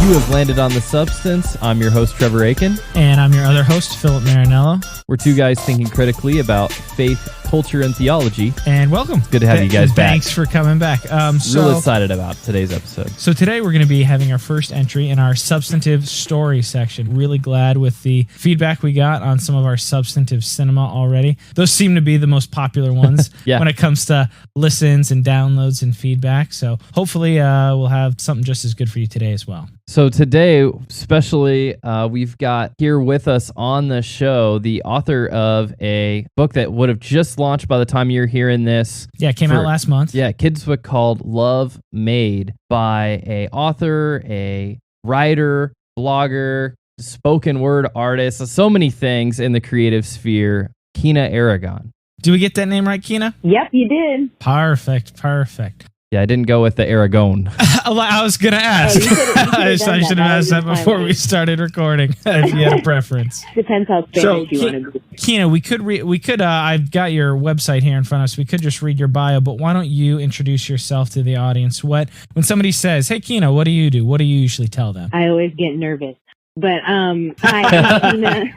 You have landed on The Substance. I'm your host, Trevor Aiken. And I'm your other host, Philip Marinello. We're two guys thinking critically about faith, culture, and theology. And welcome. Good to have you guys back. Thanks for coming back. Real excited about today's episode. So today we're going to be having our first entry in our Substantive Stories section. Really glad with the feedback we got on some of our substantive cinema already. Those seem to be the most popular ones when it comes to listens and downloads and feedback. So hopefully we'll have something just as good for you today as well. So today, especially, we've got here with us on the show the author of a book that would have just launched by the time you're hearing this. Yeah, it came out last month. Yeah, kids' book called Love Made by a author, a writer, blogger, spoken word artist, so many things in the creative sphere, Quina Aragón. Do we get that name right, Quina? Yep, you did. Perfect. Yeah, I didn't go with the Aragon. I was going to ask. I should have asked that before we started recording, if you had a preference. Depends how Spanish you want to be. Quina, we could. I've got your website here in front of us. We could just read your bio, but why don't you introduce yourself to the audience? When somebody says, "Hey, Quina, what do you do?" What do you usually tell them? I always get nervous, but hi, I'm Quina.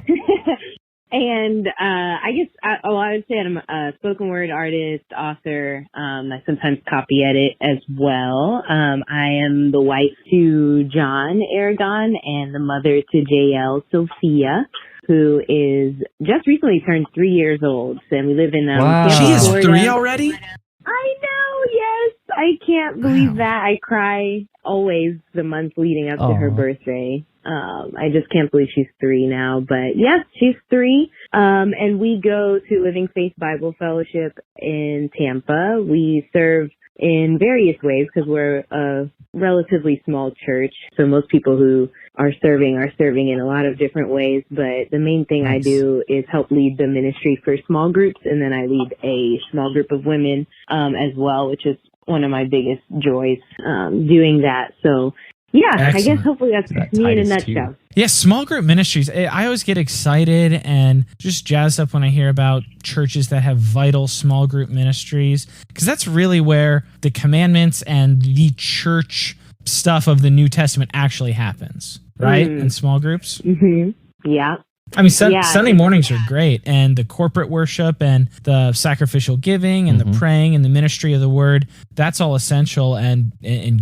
And I guess I would say I'm a spoken word artist, author. I sometimes copy edit as well. I am the wife to John Aragon and the mother to JL Sophia, who is just recently turned 3 years old. And we live in wow. She is Florida. 3 already? I know, yes. I can't believe that. I cry always the month leading up to her birthday. I just can't believe she's 3 now, but yes, she's 3. And we go to Living Faith Bible Fellowship in Tampa. We serve in various ways because we're a relatively small church. So most people who are serving in a lot of different ways. But the main thing I do is help lead the ministry for small groups. And then I lead a small group of women, as well, which is one of my biggest joys, doing that. So yeah, excellent. I guess hopefully that's me in a nutshell. Yeah, small group ministries. I always get excited and just jazzed up when I hear about churches that have vital small group ministries, because that's really where the commandments and the church stuff of the New Testament actually happens, right? In small groups. Mm-hmm. Yeah. I mean, Sunday mornings are great, and the corporate worship and the sacrificial giving and the praying and the ministry of the word, that's all essential and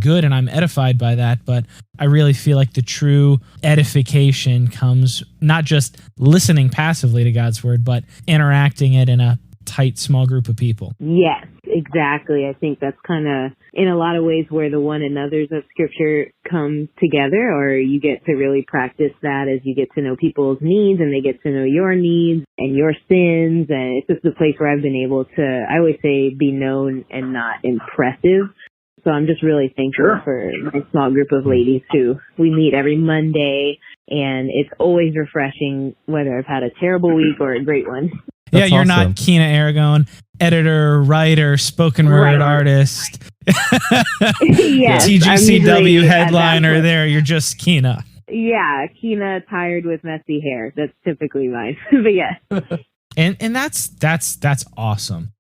good, and I'm edified by that, but I really feel like the true edification comes not just listening passively to God's word, but interacting it in a tight, small group of people. Yes, exactly. I think that's kind of, in a lot of ways, where the one another's of Scripture come together, or you get to really practice that as you get to know people's needs and they get to know your needs and your sins. And it's just a place where I've been able to, I always say, be known and not impressive. So I'm just really thankful for my small group of ladies who we meet every Monday, and it's always refreshing, whether I've had a terrible week or a great one. That's you're not Quina Aragón, editor, writer, spoken word artist, yes, TGCW headliner there. You're just Quina. Yeah, Quina tired with messy hair. That's typically mine. But yeah. And that's awesome.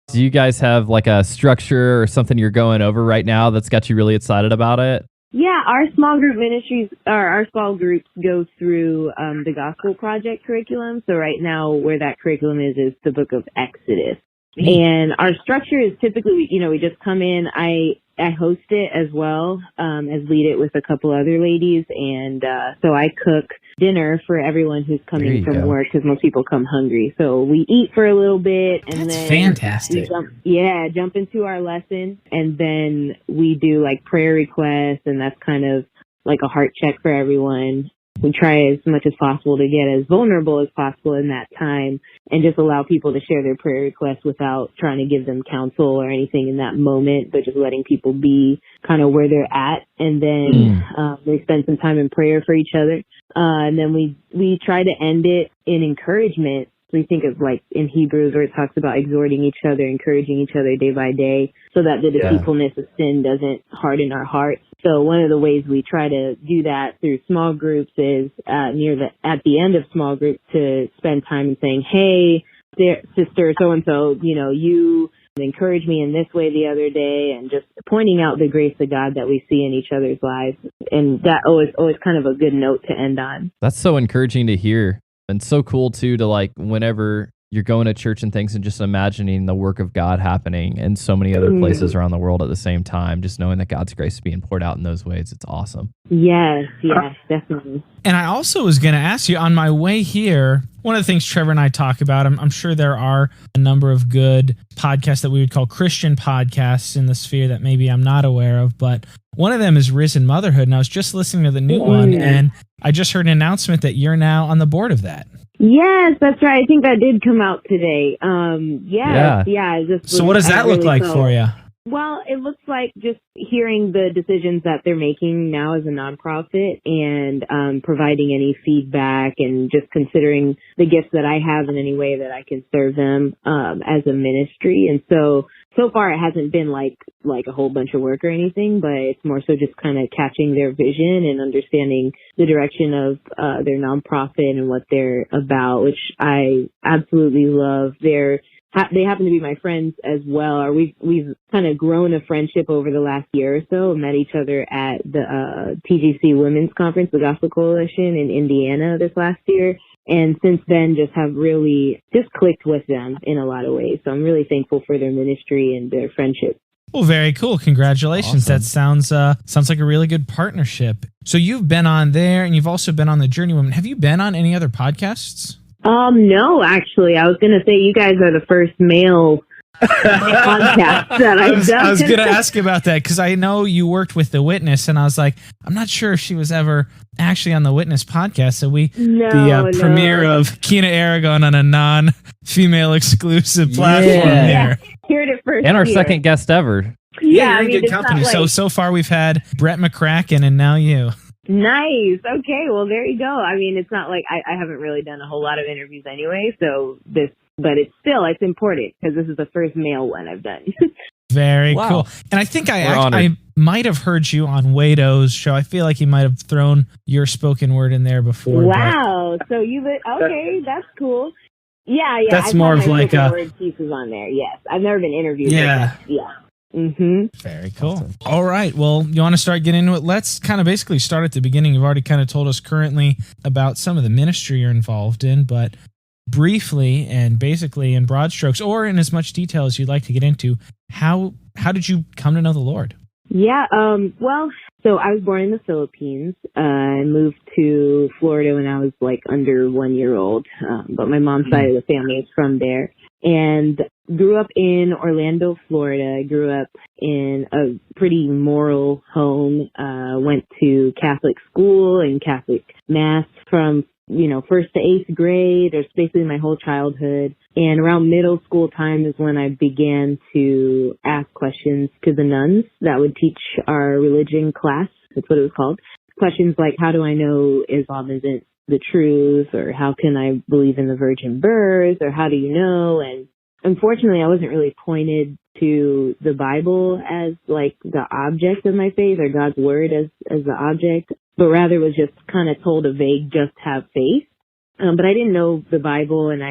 Do you guys have like a structure or something you're going over right now that's got you really excited about it? Yeah, our small group ministries, our small groups go through the Gospel Project curriculum. So right now where that curriculum is the book of Exodus. And our structure is typically, we just come in, I host it as well, as lead it with a couple other ladies. And so I cook dinner for everyone who's coming from work, because most people come hungry. So we eat for a little bit, and that's then fantastic. Jump into our lesson, and then we do like prayer requests, and that's kind of like a heart check for everyone. We try as much as possible to get as vulnerable as possible in that time, and just allow people to share their prayer requests without trying to give them counsel or anything in that moment, but just letting people be kind of where they're at. And then we spend some time in prayer for each other. And then we try to end it in encouragement. We think of like in Hebrews where it talks about exhorting each other, encouraging each other day by day, so that the deceitfulness of sin doesn't harden our hearts. So one of the ways we try to do that through small groups is at the end of small groups to spend time and saying, hey, sister so-and-so, you encouraged me in this way the other day, and just pointing out the grace of God that we see in each other's lives. And that always kind of a good note to end on. That's so encouraging to hear, and so cool too to like whenever you're going to church and things and just imagining the work of God happening in so many other places around the world at the same time, just knowing that God's grace is being poured out in those ways. It's awesome. Yes, definitely. And I also was going to ask you on my way here, one of the things Trevor and I talk about, I'm sure there are a number of good podcasts that we would call Christian podcasts in the sphere that maybe I'm not aware of, but one of them is Risen Motherhood, and I was just listening to the new one, and I just heard an announcement that you're now on the board of that. Yes, that's right. I think that did come out today. So what does that look like for you? Well, it looks like just hearing the decisions that they're making now as a nonprofit, and providing any feedback, and just considering the gifts that I have in any way that I can serve them as a ministry. And so far it hasn't been like a whole bunch of work or anything, but it's more so just kind of catching their vision and understanding the direction of their nonprofit and what they're about, which I absolutely love. They happen to be my friends as well, or we've kind of grown a friendship over the last year or so. Met each other at the TGC Women's Conference, the Gospel Coalition in Indiana this last year. And since then, just have really just clicked with them in a lot of ways. So I'm really thankful for their ministry and their friendship. Well, very cool. Congratulations. Awesome. That sounds like a really good partnership. So you've been on there, and you've also been on the Journey Women. Have you been on any other podcasts? No, actually. I was going to say you guys are the first male podcast that I've done. I was going to ask about that because I know you worked with The Witness, and I was like, I'm not sure if she was ever actually on The Witness podcast. So premiere of Quina Aragón on a non-female exclusive platform here. Heard it first. And our second guest ever. Yeah, you're in good company. So far we've had Brett McCracken and now you. Nice. Okay. Well, there you go. I mean, it's not like I haven't really done a whole lot of interviews anyway. But it's important because this is the first male one I've done. Very cool. And I think I might have heard you on Wado's show. I feel like he might have thrown your spoken word in there before. Wow. So that's cool. Yeah. That's I've more had of my like spoken word pieces on there. Yes. I've never been interviewed. Yeah. Yeah. Mm-hmm. Very cool. Awesome. All right. Well, you want to start getting into it? Let's kind of basically start at the beginning. You've already kind of told us currently about some of the ministry you're involved in, but briefly and basically in broad strokes, or in as much detail as you'd like to get into, how did you come to know the Lord? Yeah. Well, so I was born in the Philippines. I moved to Florida when I was like under 1 year old, but my mom's side of the family is from there. And grew up in Orlando, Florida. I grew up in a pretty moral home, went to Catholic school and Catholic mass from, first to eighth grade, or basically my whole childhood. And around middle school time is when I began to ask questions to the nuns that would teach our religion class. That's what it was called. Questions like, how do I know Islam isn't the truth, or how can I believe in the virgin birth, or how do you know? And unfortunately, I wasn't really pointed to the Bible as like the object of my faith, or God's word as the object, but rather was just kind of told a vague, just have faith. But I didn't know the Bible, and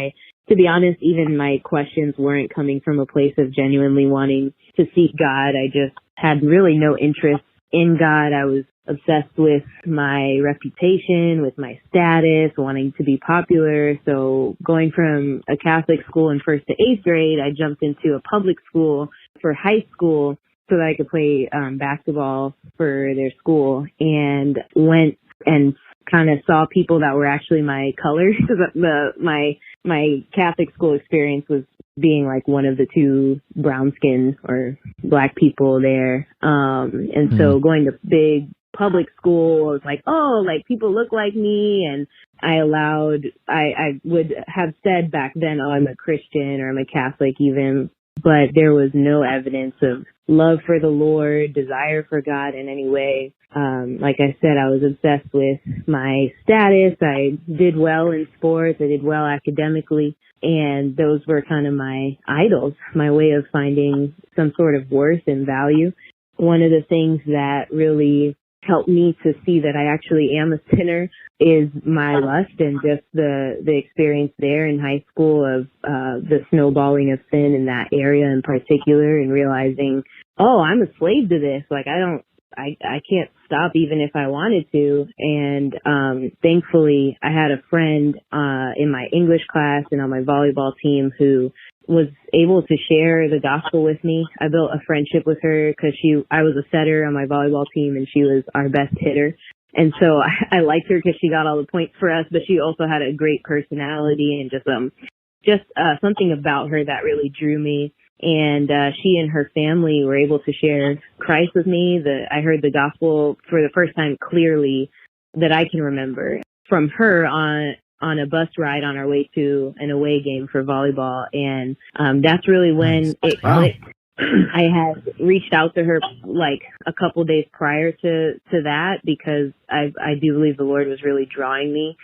to be honest, even my questions weren't coming from a place of genuinely wanting to seek God. I just had really no interest in God. I was obsessed with my reputation, with my status, wanting to be popular. So going from a Catholic school in first to eighth grade, I jumped into a public school for high school so that I could play basketball for their school, and went and kind of saw people that were actually my colors. My Catholic school experience was being like one of the two brown skin or black people there. And so going to big public school, I was like, oh, like people look like me. And I would have said back then, oh, I'm a Christian or I'm a Catholic even, but there was no evidence of love for the Lord, desire for God in any way. Like I said, I was obsessed with my status. I did well in sports. I did well academically. And those were kind of my idols, my way of finding some sort of worth and value. One of the things that really helped me to see that I actually am a sinner is my lust, and just the experience there in high school of the snowballing of sin in that area in particular, and realizing, oh, I'm a slave to this. Like, I can't stop even if I wanted to. And thankfully, I had a friend in my English class and on my volleyball team who was able to share the gospel with me. I built a friendship with her because I was a setter on my volleyball team and she was our best hitter. And so I liked her because she got all the points for us, but she also had a great personality and just something about her that really drew me. And she and her family were able to share Christ with me. I heard the gospel for the first time clearly that I can remember from her on a bus ride on our way to an away game for volleyball. And that's really when it clicked. I had reached out to her like a couple days prior to that because I do believe the Lord was really drawing me.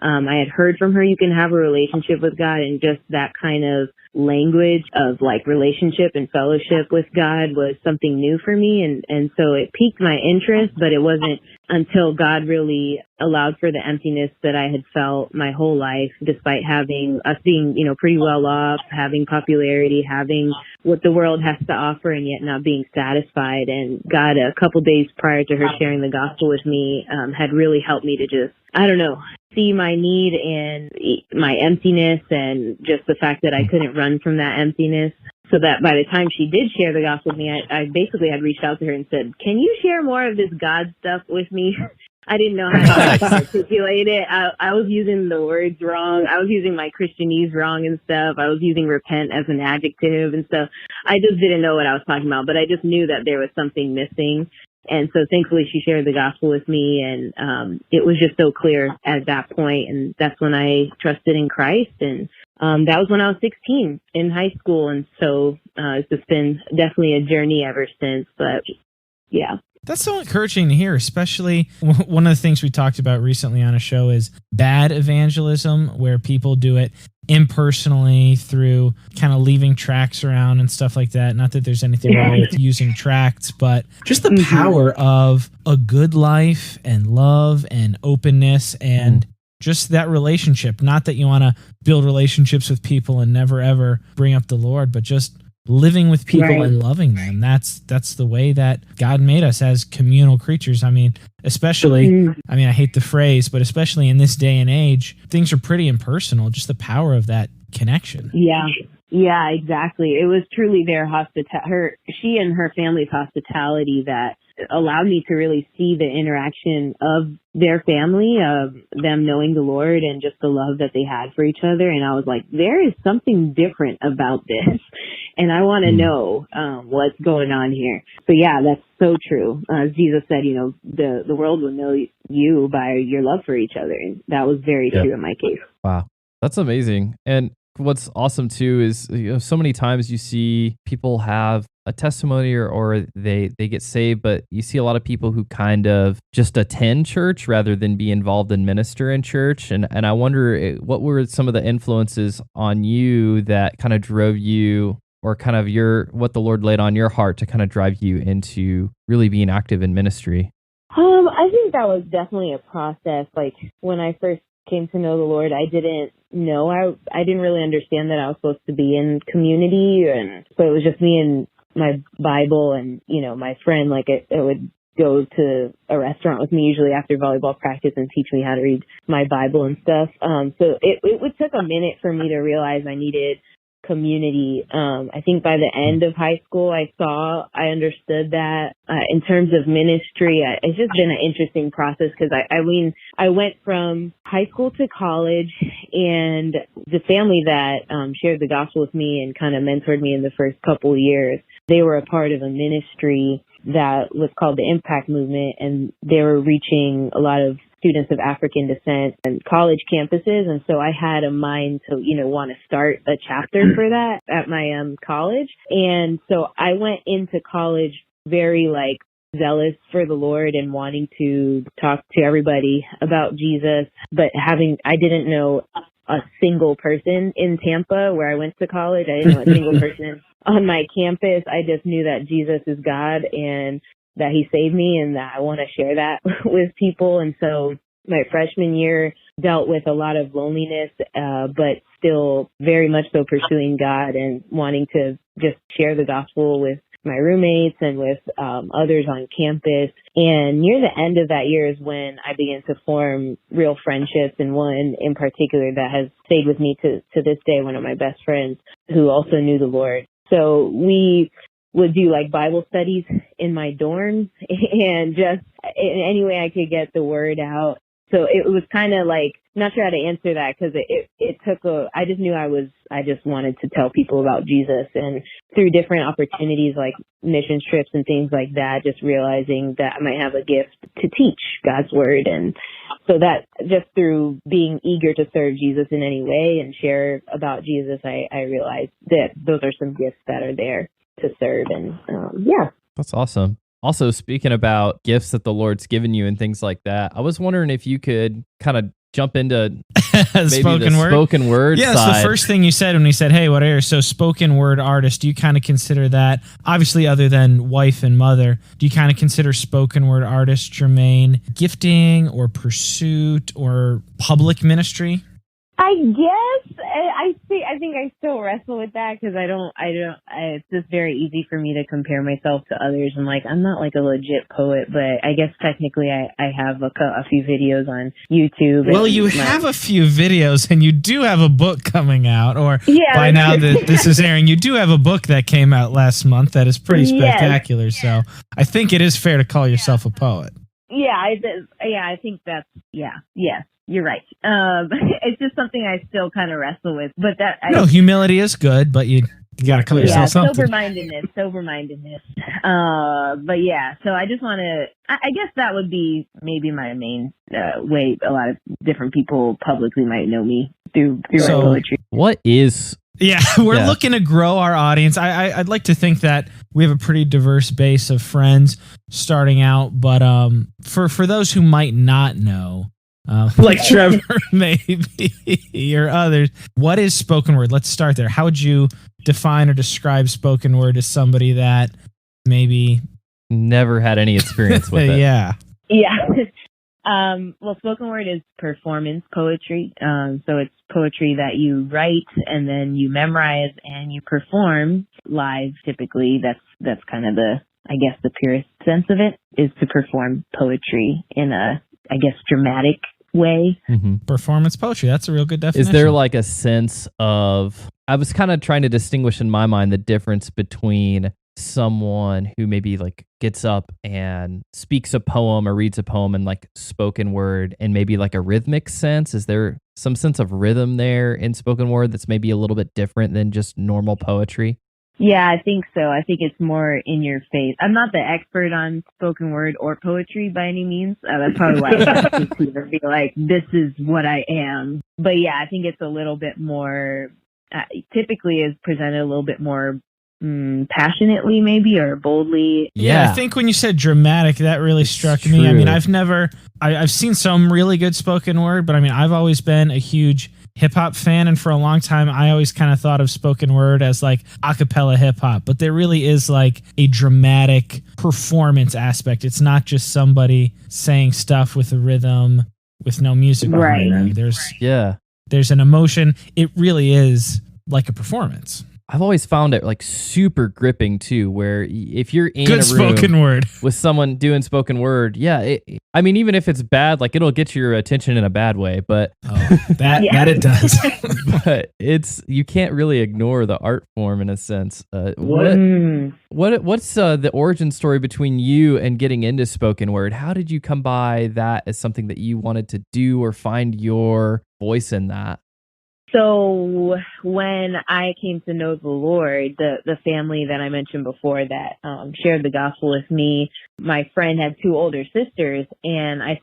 I had heard from her, you can have a relationship with God, and just that kind of language of like relationship and fellowship with God was something new for me. And so it piqued my interest, but it wasn't until God really allowed for the emptiness that I had felt my whole life, despite having us being, pretty well off, having popularity, having what the world has to offer, and yet not being satisfied. And God, a couple days prior to her sharing the gospel with me, had really helped me to just, see my need and my emptiness, and just the fact that I couldn't run from that emptiness. So that by the time she did share the gospel with me, I basically had reached out to her and said, can you share more of this God stuff with me? I didn't know how to articulate it. I was using the words wrong. I was using my Christianese wrong and stuff. I was using repent as an adjective and stuff. I just didn't know what I was talking about, but I just knew that there was something missing. And so thankfully she shared the gospel with me, and it was just so clear at that point. And that's when I trusted in Christ. And that was when I was 16 in high school. And so it's just been definitely a journey ever since. But yeah. That's so encouraging to hear, especially one of the things we talked about recently on a show is bad evangelism, where people do it impersonally through kind of leaving tracts around and stuff like that. Not that there's anything wrong with using tracts, but just the power of a good life and love and openness and just that relationship. Not that you want to build relationships with people and never ever bring up the Lord, but just living with people and loving them. That's the way that God made us as communal creatures. I mean, especially, I hate the phrase, but especially in this day and age, things are pretty impersonal, just the power of that connection. Yeah, exactly. It was truly their she and her family's hospitality that allowed me to really see the interaction of their family, of them knowing the Lord and just the love that they had for each other. And I was like, there is something different about this, and I want to know what's going on here. So yeah, that's so true. As Jesus said, the world will know you by your love for each other. And that was very true in my case. Wow. That's amazing. And what's awesome too is so many times you see people have a testimony or they get saved, but you see a lot of people who kind of just attend church rather than be involved in minister in church. And I wonder what were some of the influences on you that kind of drove you, or kind of what the Lord laid on your heart to kind of drive you into really being active in ministry? I think that was definitely a process. Like when I first came to know the Lord, I didn't know. I didn't really understand that I was supposed to be in community, and so it was just me and my Bible and my friend. Like it would go to a restaurant with me usually after volleyball practice and teach me how to read my Bible and stuff. So it took a minute for me to realize I needed community. I think by the end of high school, I understood that. In terms of ministry, it's just been an interesting process because I went from high school to college, and the family that shared the gospel with me and kind of mentored me in the first couple of years, they were a part of a ministry that was called the Impact Movement, and they were reaching a lot of students of African descent and college campuses. And so I had a mind to, want to start a chapter for that at my college. And so I went into college very zealous for the Lord and wanting to talk to everybody about Jesus, but I didn't know a single person in Tampa where I went to college. I didn't know a single person on my campus. I just knew that Jesus is God, and that he saved me and that I want to share that with people. And so my freshman year dealt with a lot of loneliness, but still very much so pursuing God and wanting to just share the gospel with my roommates and with others on campus. And near the end of that year is when I began to form real friendships, and one in particular that has stayed with me to this day, one of my best friends who also knew the Lord. So we would do like Bible studies in my dorm and just in any way I could get the word out. So it was kind of like, not sure how to answer that because it took I just knew I just wanted to tell people about Jesus, and through different opportunities like mission trips and things like that, just realizing that I might have a gift to teach God's word. And so that just through being eager to serve Jesus in any way and share about Jesus, I realized that those are some gifts that are there to serve. And yeah. That's awesome. Also, speaking about gifts that the Lord's given you and things like that, I was wondering if you could kind of jump into maybe spoken word Yeah, side. that's the first thing you said when you said, hey, what are you? So spoken word artist, do you kind of consider that, obviously other than wife and mother, do you kind of consider spoken word artist, Jermaine, gifting or pursuit or public ministry? I guess I think I still wrestle with that because it's just very easy for me to compare myself to others. And like, I'm not like a legit poet, but I guess technically I have a few videos on YouTube. Well, you have a few videos and you do have a book coming out, or by now that this is airing, you do have a book that came out last month that is pretty spectacular. Yes. So I think it is fair to call yourself a poet. Yeah, I think that's, yes. You're right. It's just something I still kind of wrestle with, but humility is good, but you got to call yourself something. Sober-mindedness. But yeah, so I just want to, I guess that would be maybe my main way a lot of different people publicly might know me through my poetry. What is... Yeah, we're looking to grow our audience. I'd like to think that we have a pretty diverse base of friends starting out, but for those who might not know, like Trevor maybe or others, what is spoken word? Let's start there. How would you define or describe spoken word as somebody that maybe never had any experience with it? Yeah. Well, spoken word is performance poetry. So it's poetry that you write and then you memorize and you perform live. Typically, that's kind of the purest sense of it, is to perform poetry in a, dramatic way. Mm-hmm. Performance poetry. That's a real good definition. Is there like a sense of, I was kind of trying to distinguish in my mind the difference between someone who maybe like gets up and speaks a poem or reads a poem in like spoken word and maybe like a rhythmic sense. Is there some sense of rhythm there in spoken word that's maybe a little bit different than just normal poetry? Yeah, I think so. I think it's more in your face. I'm not the expert on spoken word or poetry by any means. That's probably why I have to be like, this is what I am. But yeah, I think it's a little bit more, typically is presented a little bit more passionately maybe, or boldly. Yeah, I think when you said dramatic, that really struck me. I mean, I've seen some really good spoken word, but I mean, I've always been a huge hip hop fan, and for a long time I always kind of thought of spoken word as like a cappella hip hop, but there really is like a dramatic performance aspect. It's not just somebody saying stuff with a rhythm with no music behind it. There's an emotion. It really is like a performance. I've always found it like super gripping too, where if you're in good a room spoken word with someone doing spoken word, I mean, even if it's bad, like it'll get your attention in a bad way, but that it does. But you can't really ignore the art form in a sense. What's the origin story between you and getting into spoken word? How did you come by that as something that you wanted to do or find your voice in that? So when I came to know the Lord, the family that I mentioned before that shared the gospel with me, my friend had two older sisters, and I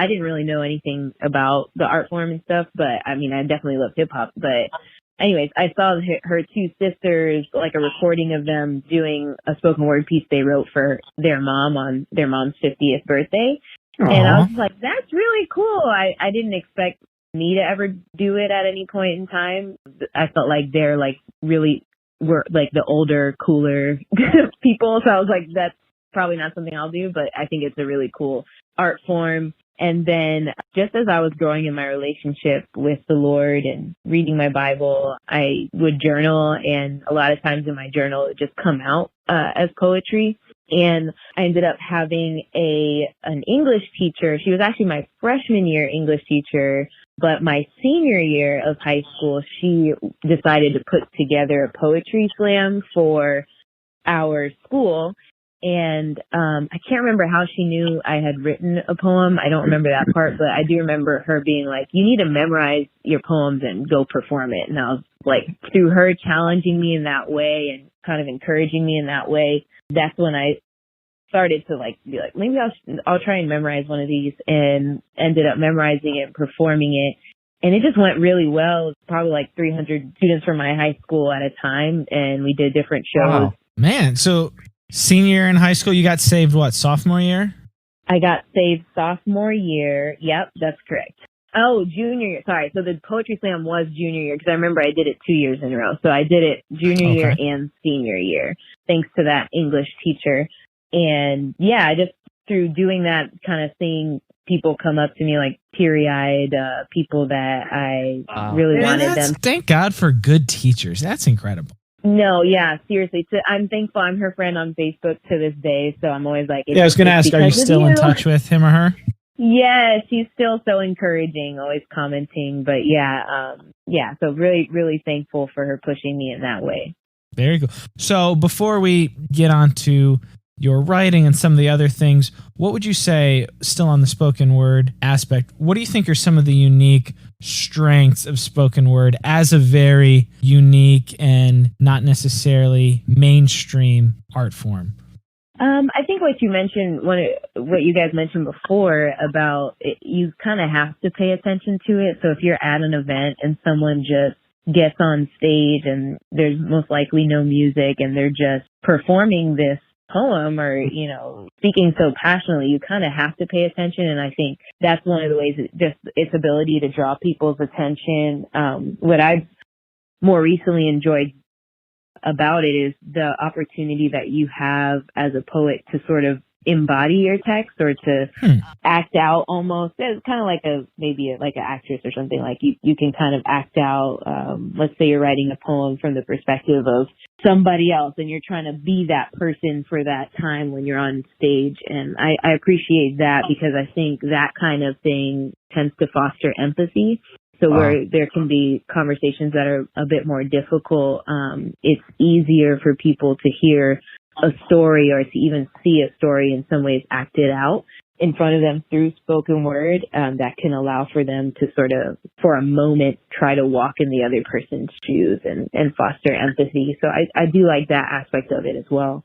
didn't really know anything about the art form and stuff, but I mean, I definitely love hip hop. But anyways, I saw her two sisters, like a recording of them doing a spoken word piece they wrote for their mom on their mom's 50th birthday. Aww. And I was like, that's really cool. I didn't expect me to ever do it at any point in time. I felt like they're like really were like the older, cooler people. So I was like, probably not something I'll do, but I think it's a really cool art form. And then just as I was growing in my relationship with the Lord and reading my Bible, I would journal, and a lot of times in my journal, it just come out as poetry. And I ended up having an English teacher. She was actually my freshman year English teacher, but my senior year of high school, she decided to put together a poetry slam for our school. And I can't remember how she knew I had written a poem. I don't remember that part, but I do remember her being like, you need to memorize your poems and go perform it. And I was like, through her challenging me in that way and kind of encouraging me in that way, that's when I started to be like, maybe I'll try and memorize one of these, and ended up memorizing it and performing it. And it just went really well. It was probably like 300 students from my high school at a time, and we did different shows. Wow. Man, so senior year in high school, you got saved, what, sophomore year? I got saved sophomore year. Yep, that's correct. Oh, junior year. Sorry. So the poetry slam was junior year, because I remember I did it 2 years in a row. So I did it junior year and senior year, thanks to that English teacher. And yeah, I just, through doing that, kind of seeing people come up to me like teary-eyed, people that I really wanted them. Thank God for good teachers. That's incredible. No, yeah, seriously. I'm thankful. I'm her friend on Facebook to this day, so I'm always like... Yeah, I was going to ask, are you still in touch with him or her? Yeah, she's still so encouraging, always commenting. But yeah, so really, really thankful for her pushing me in that way. Very cool. So before we get on to your writing and some of the other things, what would you say, still on the spoken word aspect, what do you think are some of the unique strengths of spoken word as a very unique and not necessarily mainstream art form? I think what you mentioned, what you guys mentioned before about it, you kind of have to pay attention to it. So if you're at an event and someone just gets on stage and there's most likely no music and they're just performing this poem or, speaking so passionately, you kind of have to pay attention. And I think that's one of the ways, just its ability to draw people's attention. What I've more recently enjoyed about it is the opportunity that you have as a poet to sort of embody your text or to act out almost. It's kind of like maybe like an actress or something. Like you can kind of act out, let's say you're writing a poem from the perspective of somebody else and you're trying to be that person for that time when you're on stage. And I appreciate that, because I think that kind of thing tends to foster empathy. So where there can be conversations that are a bit more difficult, it's easier for people to hear a story or to even see a story in some ways acted out in front of them through spoken word, that can allow for them to sort of, for a moment, try to walk in the other person's shoes and foster empathy. So I do like that aspect of it as well.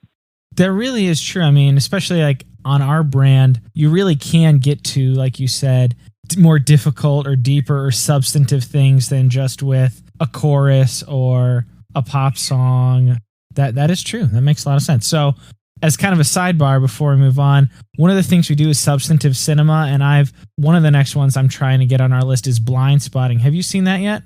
That really is true. I mean, especially like on our brand, you really can get to, like you said, more difficult or deeper or substantive things than just with a chorus or a pop song. That is true. That makes a lot of sense. So as kind of a sidebar before we move on, one of the things we do is substantive cinema, and one of the next ones I'm trying to get on our list is Blind Spotting. Have you seen that yet?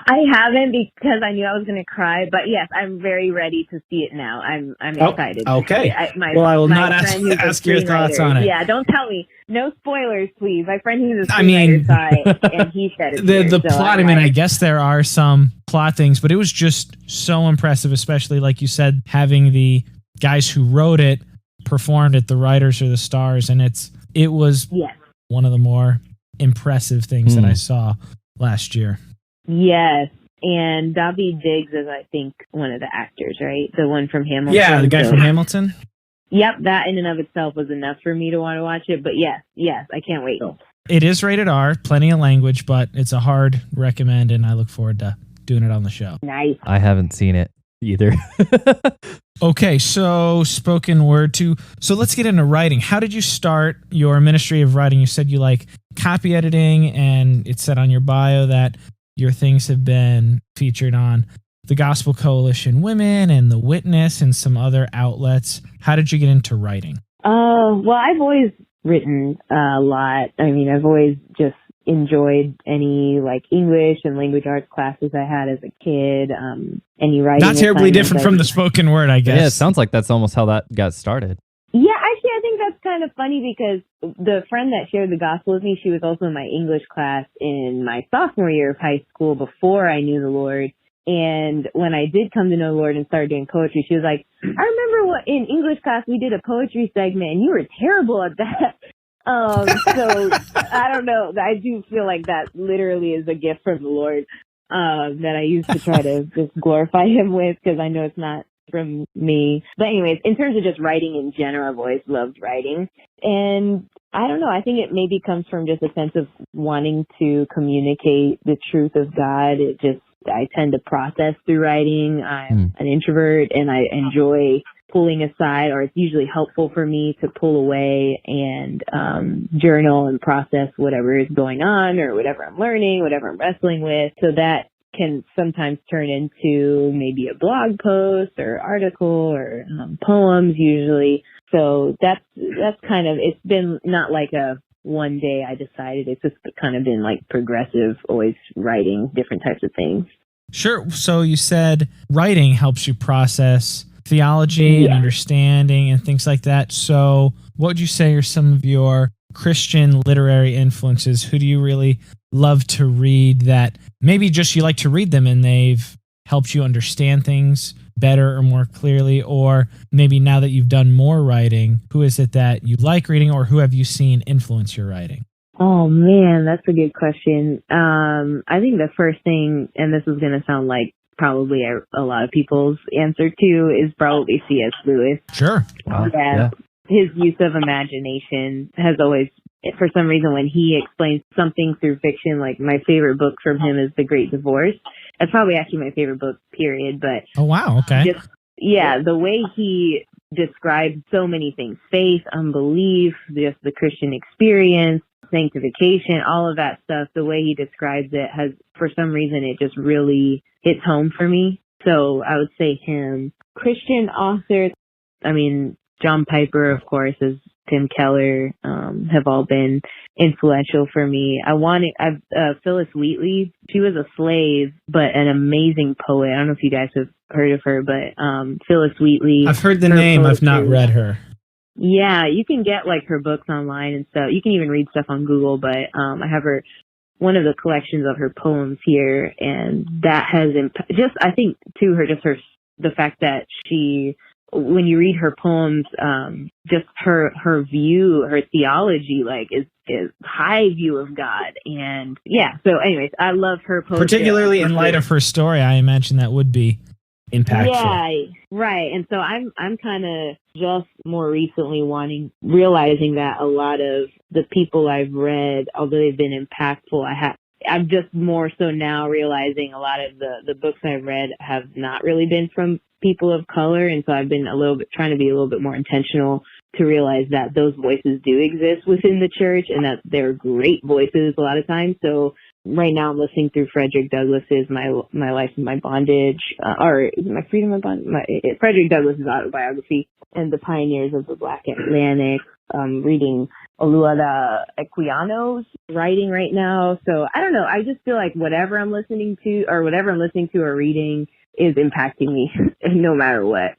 I haven't, because I knew I was going to cry, but yes, I'm very ready to see it now. I'm excited. Okay. I will not ask your thoughts on it. Yeah, don't tell me. No spoilers, please. My friend who's a screenwriter saw it, and he said it. The plot, I guess there are some plot things, but it was just so impressive, especially like you said, having the guys who wrote it performed it, the writers or the stars, and it was one of the more impressive things that I saw last year. Yes, and Daveed Diggs is, I think, one of the actors, right? The one from Hamilton. Yeah, the guy from Hamilton. Yep, that in and of itself was enough for me to want to watch it. But yes, I can't wait. It is rated R, plenty of language, but it's a hard recommend, and I look forward to doing it on the show. Nice. I haven't seen it either. Okay, so spoken word too. So let's get into writing. How did you start your ministry of writing? You said you like copy editing, and it said on your bio that your things have been featured on the Gospel Coalition Women and The Witness and some other outlets. How did you get into writing? Well, I've always written a lot. I mean, I've always just enjoyed any like English and language arts classes I had as a kid. Any writing. Not terribly different from the spoken word, I guess. Yeah, it sounds like that's almost how that got started. Yeah, actually, I think that's kind of funny because the friend that shared the gospel with me, she was also in my English class in my sophomore year of high school before I knew the Lord. And when I did come to know the Lord and started doing poetry, she was like, I remember in English class we did a poetry segment and you were terrible at that. So I don't know. I do feel like that literally is a gift from the Lord that I use to try to just glorify him with, because I know it's not from me. But anyways, in terms of just writing in general, I've always loved writing. And I don't know, I think it maybe comes from just a sense of wanting to communicate the truth of God. I tend to process through writing. I'm an introvert and I enjoy pulling aside, or it's usually helpful for me to pull away and journal and process whatever is going on or whatever I'm learning, whatever I'm wrestling with. So that can sometimes turn into maybe a blog post or article or poems usually. So that's kind of, it's been not like a one day I decided, it's just kind of been like progressive, always writing different types of things. Sure. So you said writing helps you process theology and understanding and things like that. So what would you say are some of your Christian literary influences? Who do you really love to read that maybe just you like to read them and they've helped you understand things better or more clearly? Or maybe now that you've done more writing, who is it that you like reading, or who have you seen influence your writing? Oh man, that's a good question. I think the first thing, and this is going to sound like probably a lot of people's answer too, is probably C.S. Lewis. Sure. Wow. Yeah. His use of imagination has always, for some reason, when he explains something through fiction, like my favorite book from him is The Great Divorce. That's probably actually my favorite book, period. But oh wow, okay. The way he describes so many things, faith, unbelief, just the Christian experience, sanctification, all of that stuff, the way he describes it has, for some reason, it just really hits home for me. So I would say him. Christian authors, I mean, John Piper, of course, is Tim Keller, have all been influential for me. Phyllis Wheatley, she was a slave, but an amazing poet. I don't know if you guys have heard of her, but Phyllis Wheatley. I've heard the name, poetry. I've not read her. Yeah, you can get like her books online and stuff. You can even read stuff on Google, but I have one of the collections of her poems here, and that has I think too the fact that she, when you read her poems, just her view, her theology, like is high view of God. And yeah, so anyways, I love her poetry. Particularly in light of her story, I imagine that would be impactful. Yeah, right. And so I'm kind of just more recently realizing that a lot of the people I've read, although they've been impactful, I'm just more so now realizing a lot of the books I've read have not really been from people of color. And so I've been trying to be a little bit more intentional to realize that those voices do exist within the church and that they're great voices a lot of times. So right now I'm listening through Frederick Douglass's My Life and My Bondage, or My Freedom and Bondage, Frederick Douglass's autobiography, and The Pioneers of the Black Atlantic. Reading Oluwada Equiano's writing right now. So I don't know. I just feel like whatever I'm listening to or reading is impacting me no matter what.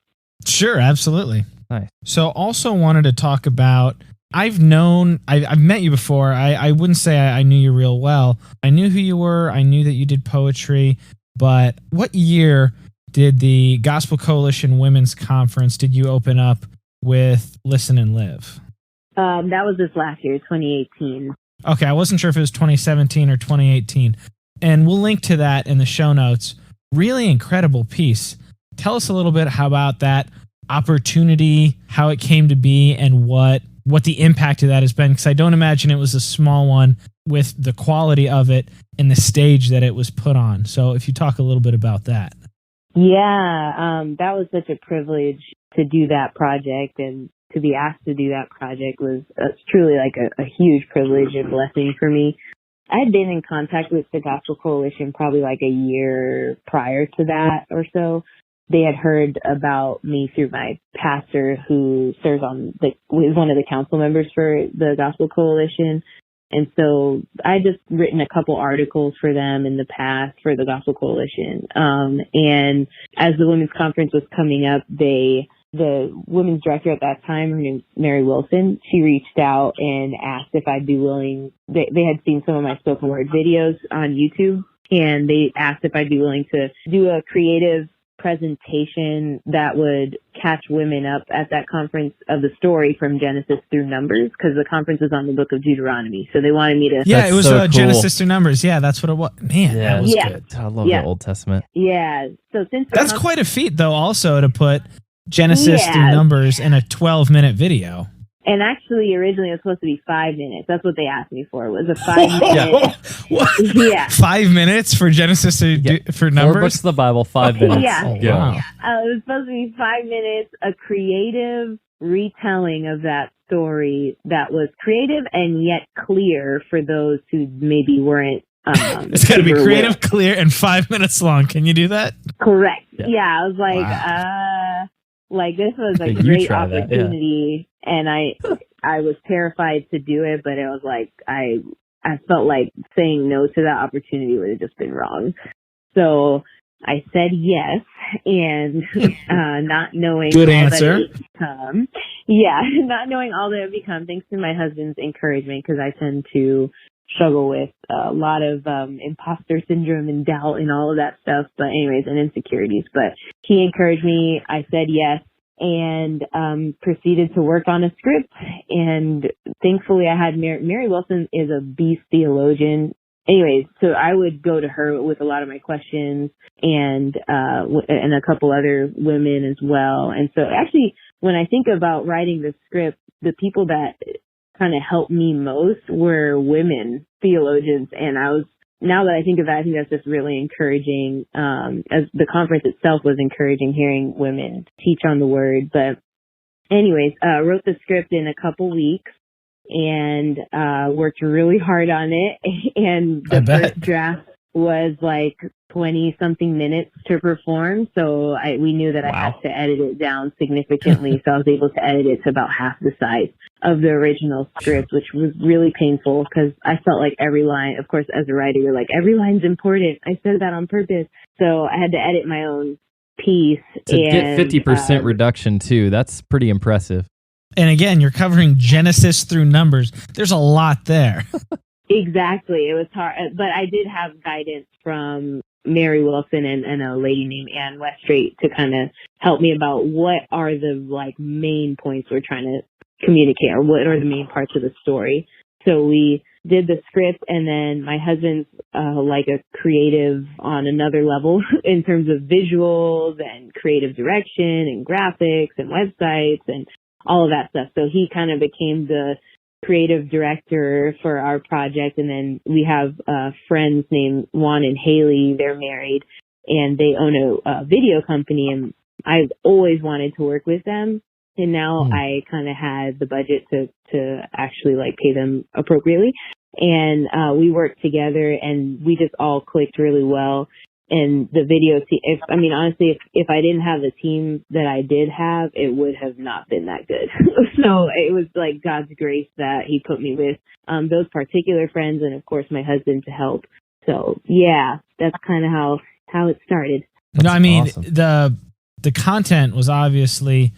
Sure, absolutely. Nice. So also wanted to talk about, I've met you before. I wouldn't say I knew you real well. I knew who you were. I knew that you did poetry. But what year did the Gospel Coalition Women's Conference, did you open up with Listen and Live? That was this last year, 2018. Okay, I wasn't sure if it was 2017 or 2018. And we'll link to that in the show notes. Really incredible piece. Tell us a little bit about that opportunity, how it came to be, and what the impact of that has been, because I don't imagine it was a small one with the quality of it and the stage that it was put on. So if you talk a little bit about that. Yeah, that was such a privilege to do that project, and to be asked to do that project was truly like a huge privilege and blessing for me. I had been in contact with the Gospel Coalition probably like a year prior to that or so. They had heard about me through my pastor, who serves is one of the council members for the Gospel Coalition. And so I just written a couple articles for them in the past for the Gospel Coalition. And as the Women's Conference was coming up, they the women's director at that time, her name's Mary Wilson, she reached out and asked if I'd be willing. They had seen some of my spoken word videos on YouTube, and they asked if I'd be willing to do a creative presentation that would catch women up at that conference of the story from Genesis through Numbers, because the conference is on the book of Deuteronomy. So they wanted me to. Yeah, it was so cool. Genesis through Numbers. Yeah, that's what it was. Man, that was good. I love the Old Testament. Yeah. So since that's quite a feat, though, also to put Genesis through Numbers in a 12-minute video. And actually, originally, it was supposed to be 5 minutes. That's what they asked me for. It was a 5 minute. Yeah. 5 minutes for Genesis for Numbers? 4 books of the Bible, 5 minutes. Yeah. Oh, wow. It was supposed to be 5 minutes, a creative retelling of that story that was creative and yet clear for those who maybe weren't. It's got to be creative, clear, and 5 minutes long. Can you do that? Correct. Yeah, I was like, like this was a great opportunity, and I was terrified to do it, but it was like I felt like saying no to that opportunity would have just been wrong. So I said yes, and not knowing good all answer. that it would become. Yeah, not knowing all that it would become, thanks to my husband's encouragement, because I tend to struggle with a lot of imposter syndrome and doubt and all of that stuff, but anyways, and insecurities. But he encouraged me. I said yes, and proceeded to work on a script. And thankfully I had Mary Wilson is a beast theologian. Anyways, so I would go to her with a lot of my questions, and a couple other women as well. And so actually, when I think about writing the script, the people that kind of helped me most were women theologians. And now that I think of that, I think that's just really encouraging. As the conference itself was encouraging, hearing women teach on the word. But anyways, wrote the script in a couple weeks and worked really hard on it. And the first draft was like 20 something minutes to perform. So we knew that I had to edit it down significantly. So I was able to edit it to about half the size of the original script, which was really painful because I felt like every line, of course, as a writer, you're like, every line's important. I said that on purpose. So I had to edit my own piece. To get 50% reduction too. That's pretty impressive. And again, you're covering Genesis through Numbers. There's a lot there. Exactly. It was hard, but I did have guidance from Mary Wilson and a lady named Ann Weststraight to kind of help me about what are the like main points we're trying to communicate, or what are the main parts of the story. So we did the script, and then my husband's like a creative on another level in terms of visuals and creative direction and graphics and websites and all of that stuff. So he kind of became the creative director for our project. And then we have friends named Juan and Haley. They're married and they own a video company, and I've always wanted to work with them. And now I kind of had the budget to actually like pay them appropriately. And we worked together and we just all clicked really well. And the video, honestly, if I didn't have the team that I did have, it would have not been that good. So it was like God's grace that he put me with those particular friends, and of course my husband to help. So yeah, that's kind of how it started. No, I mean, awesome. The content was obviously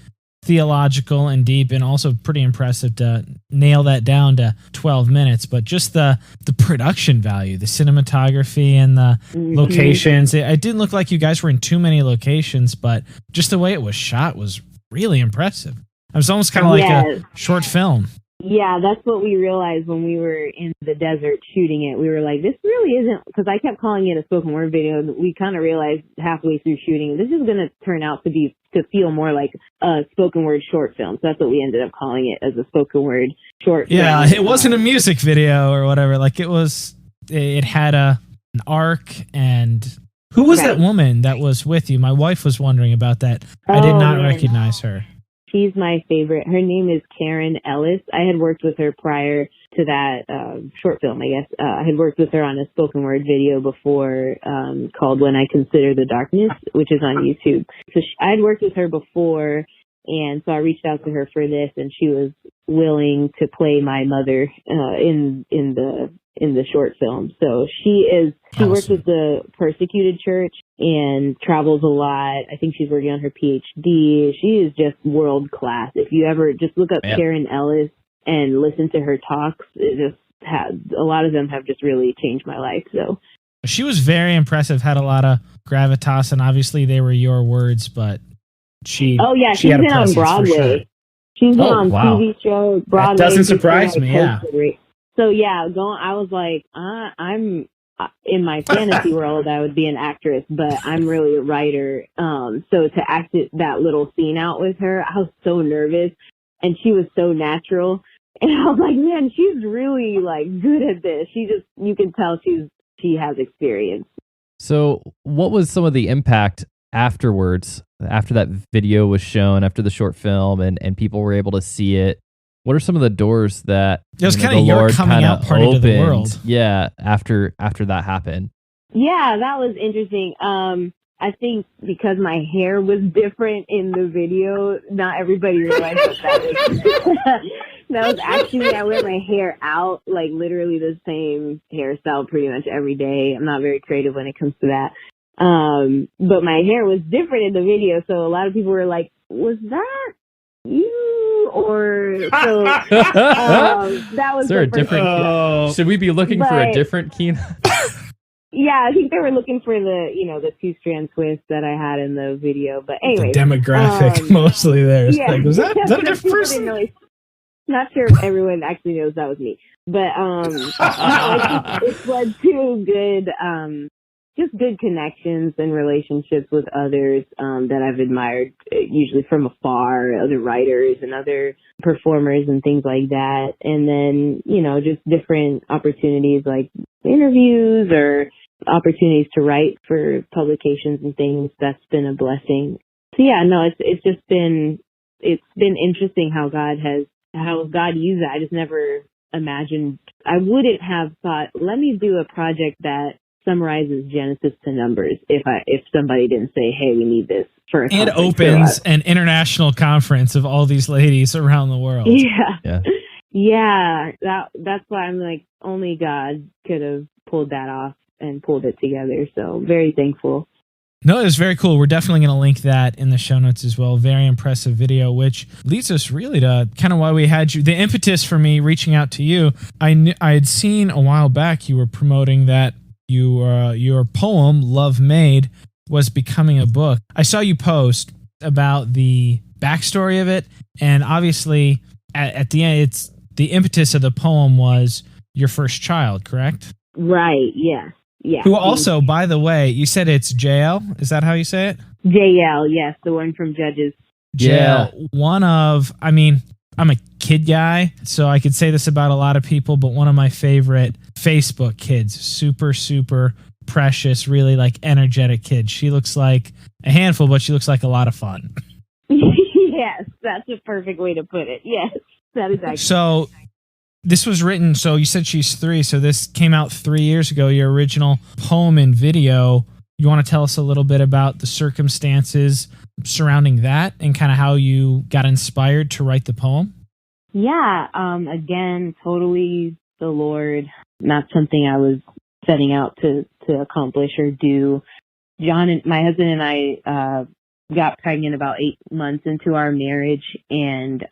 theological and deep, and also pretty impressive to nail that down to 12 minutes. But just the production value, the cinematography and the locations, it didn't look like you guys were in too many locations, but just the way it was shot was really impressive. It was almost kind of like a short film. Yeah, that's what we realized when we were in the desert shooting it. We were like, this really isn't, because I kept calling it a spoken word video, and we kind of realized halfway through shooting, this is going to turn out to feel more like a spoken word short film. So that's what we ended up calling it, as a spoken word short film. Yeah, it wasn't a music video or whatever. Like it had an arc. And who was that woman that was with you? My wife was wondering about that. I did not recognize her. She's my favorite. Her name is Karen Ellis. I had worked with her prior to that short film, I guess. I had worked with her on a spoken word video before called When I Consider the Darkness, which is on YouTube. So I had worked with her before, and so I reached out to her for this, and she was willing to play my mother in in the short film. So she works with the persecuted church and travels a lot. I think she's working on her PhD. She is just world class. If you ever just look up Karen Ellis and listen to her talks, a lot of them have just really changed my life. So she was very impressive, had a lot of gravitas, and obviously they were your words, but she's been on Broadway. Sure. She's been on TV shows, Broadway. That doesn't surprise me, yeah. So I was like, I'm in my fantasy world, I would be an actress, but I'm really a writer. So to act that little scene out with her, I was so nervous, and she was so natural. And I was like, man, she's really like good at this. You can tell she has experience. So what was some of the impact afterwards, after that video was shown, after the short film and people were able to see it? What are some of the doors that it was kind of your coming out party opened, to the world? Yeah, after that happened. Yeah, that was interesting. I think because my hair was different in the video, not everybody realized that was that was actually, I wear my hair out, like literally the same hairstyle pretty much every day. I'm not very creative when it comes to that. But my hair was different in the video, so a lot of people were like, was that you? Or so that was a different should we be looking for a different Quina? Yeah, I think they were looking for the 2-strand twist that I had in the video. But anyway, the demographic mostly there. Yeah, like, was that a different person? Not sure if everyone actually knows that was me, but it's led to good, just good connections and relationships with others that I've admired, usually from afar, other writers and other performers and things like that. And then, just different opportunities like interviews or opportunities to write for publications and things. That's been a blessing. So yeah, no, it's been interesting how God used it. I just never imagined, I wouldn't have thought, let me do a project that summarizes Genesis to Numbers if somebody didn't say, hey, we need this for a conference. It opens an international conference of all these ladies around the world. Yeah. That's why I'm like, only God could have pulled that off and pulled it together. So very thankful. No, it was very cool. We're definitely going to link that in the show notes as well. Very impressive video, which leads us really to kind of why we had you. The impetus for me reaching out to you, I had seen a while back you were promoting that your poem, Love Made, was becoming a book. I saw you post about the backstory of it, and obviously at the end, it's the impetus of the poem was your first child, correct? Right, yes. Yeah. Who also, by the way, you said it's JL? Is that how you say it? JL, yes, the one from Judges. JL, I'm a kid guy, so I could say this about a lot of people, but one of my favorite Facebook kids, super, super precious, really like energetic kid. She looks like a handful, but she looks like a lot of fun. Yes, that's a perfect way to put it. Yes, that is actually. So this was written, so you said she's 3, so this came out 3 years ago, your original poem and video. You want to tell us a little bit about the circumstances surrounding that and kind of how you got inspired to write the poem? Yeah, again, totally the Lord, not something I was setting out to accomplish or do. John and my husband and I got pregnant about 8 months into our marriage, and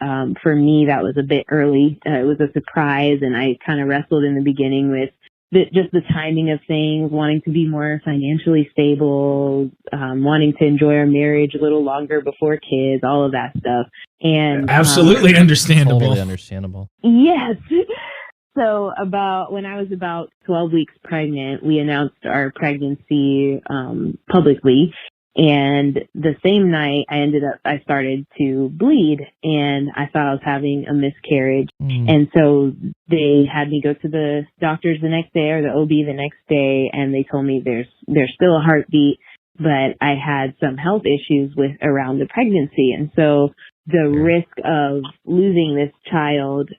for me that was a bit early. It was a surprise, and I kind of wrestled in the beginning with just the timing of things, wanting to be more financially stable, wanting to enjoy our marriage a little longer before kids, all of that stuff. And absolutely understandable. Totally understandable. Yes. So when I was about 12 weeks pregnant, we announced our pregnancy publicly. And the same night I started to bleed, and I thought I was having a miscarriage. And so they had me go to the doctors the next day, or the OB the next day, and they told me there's still a heartbeat, but I had some health issues around the pregnancy. And so the risk of losing this child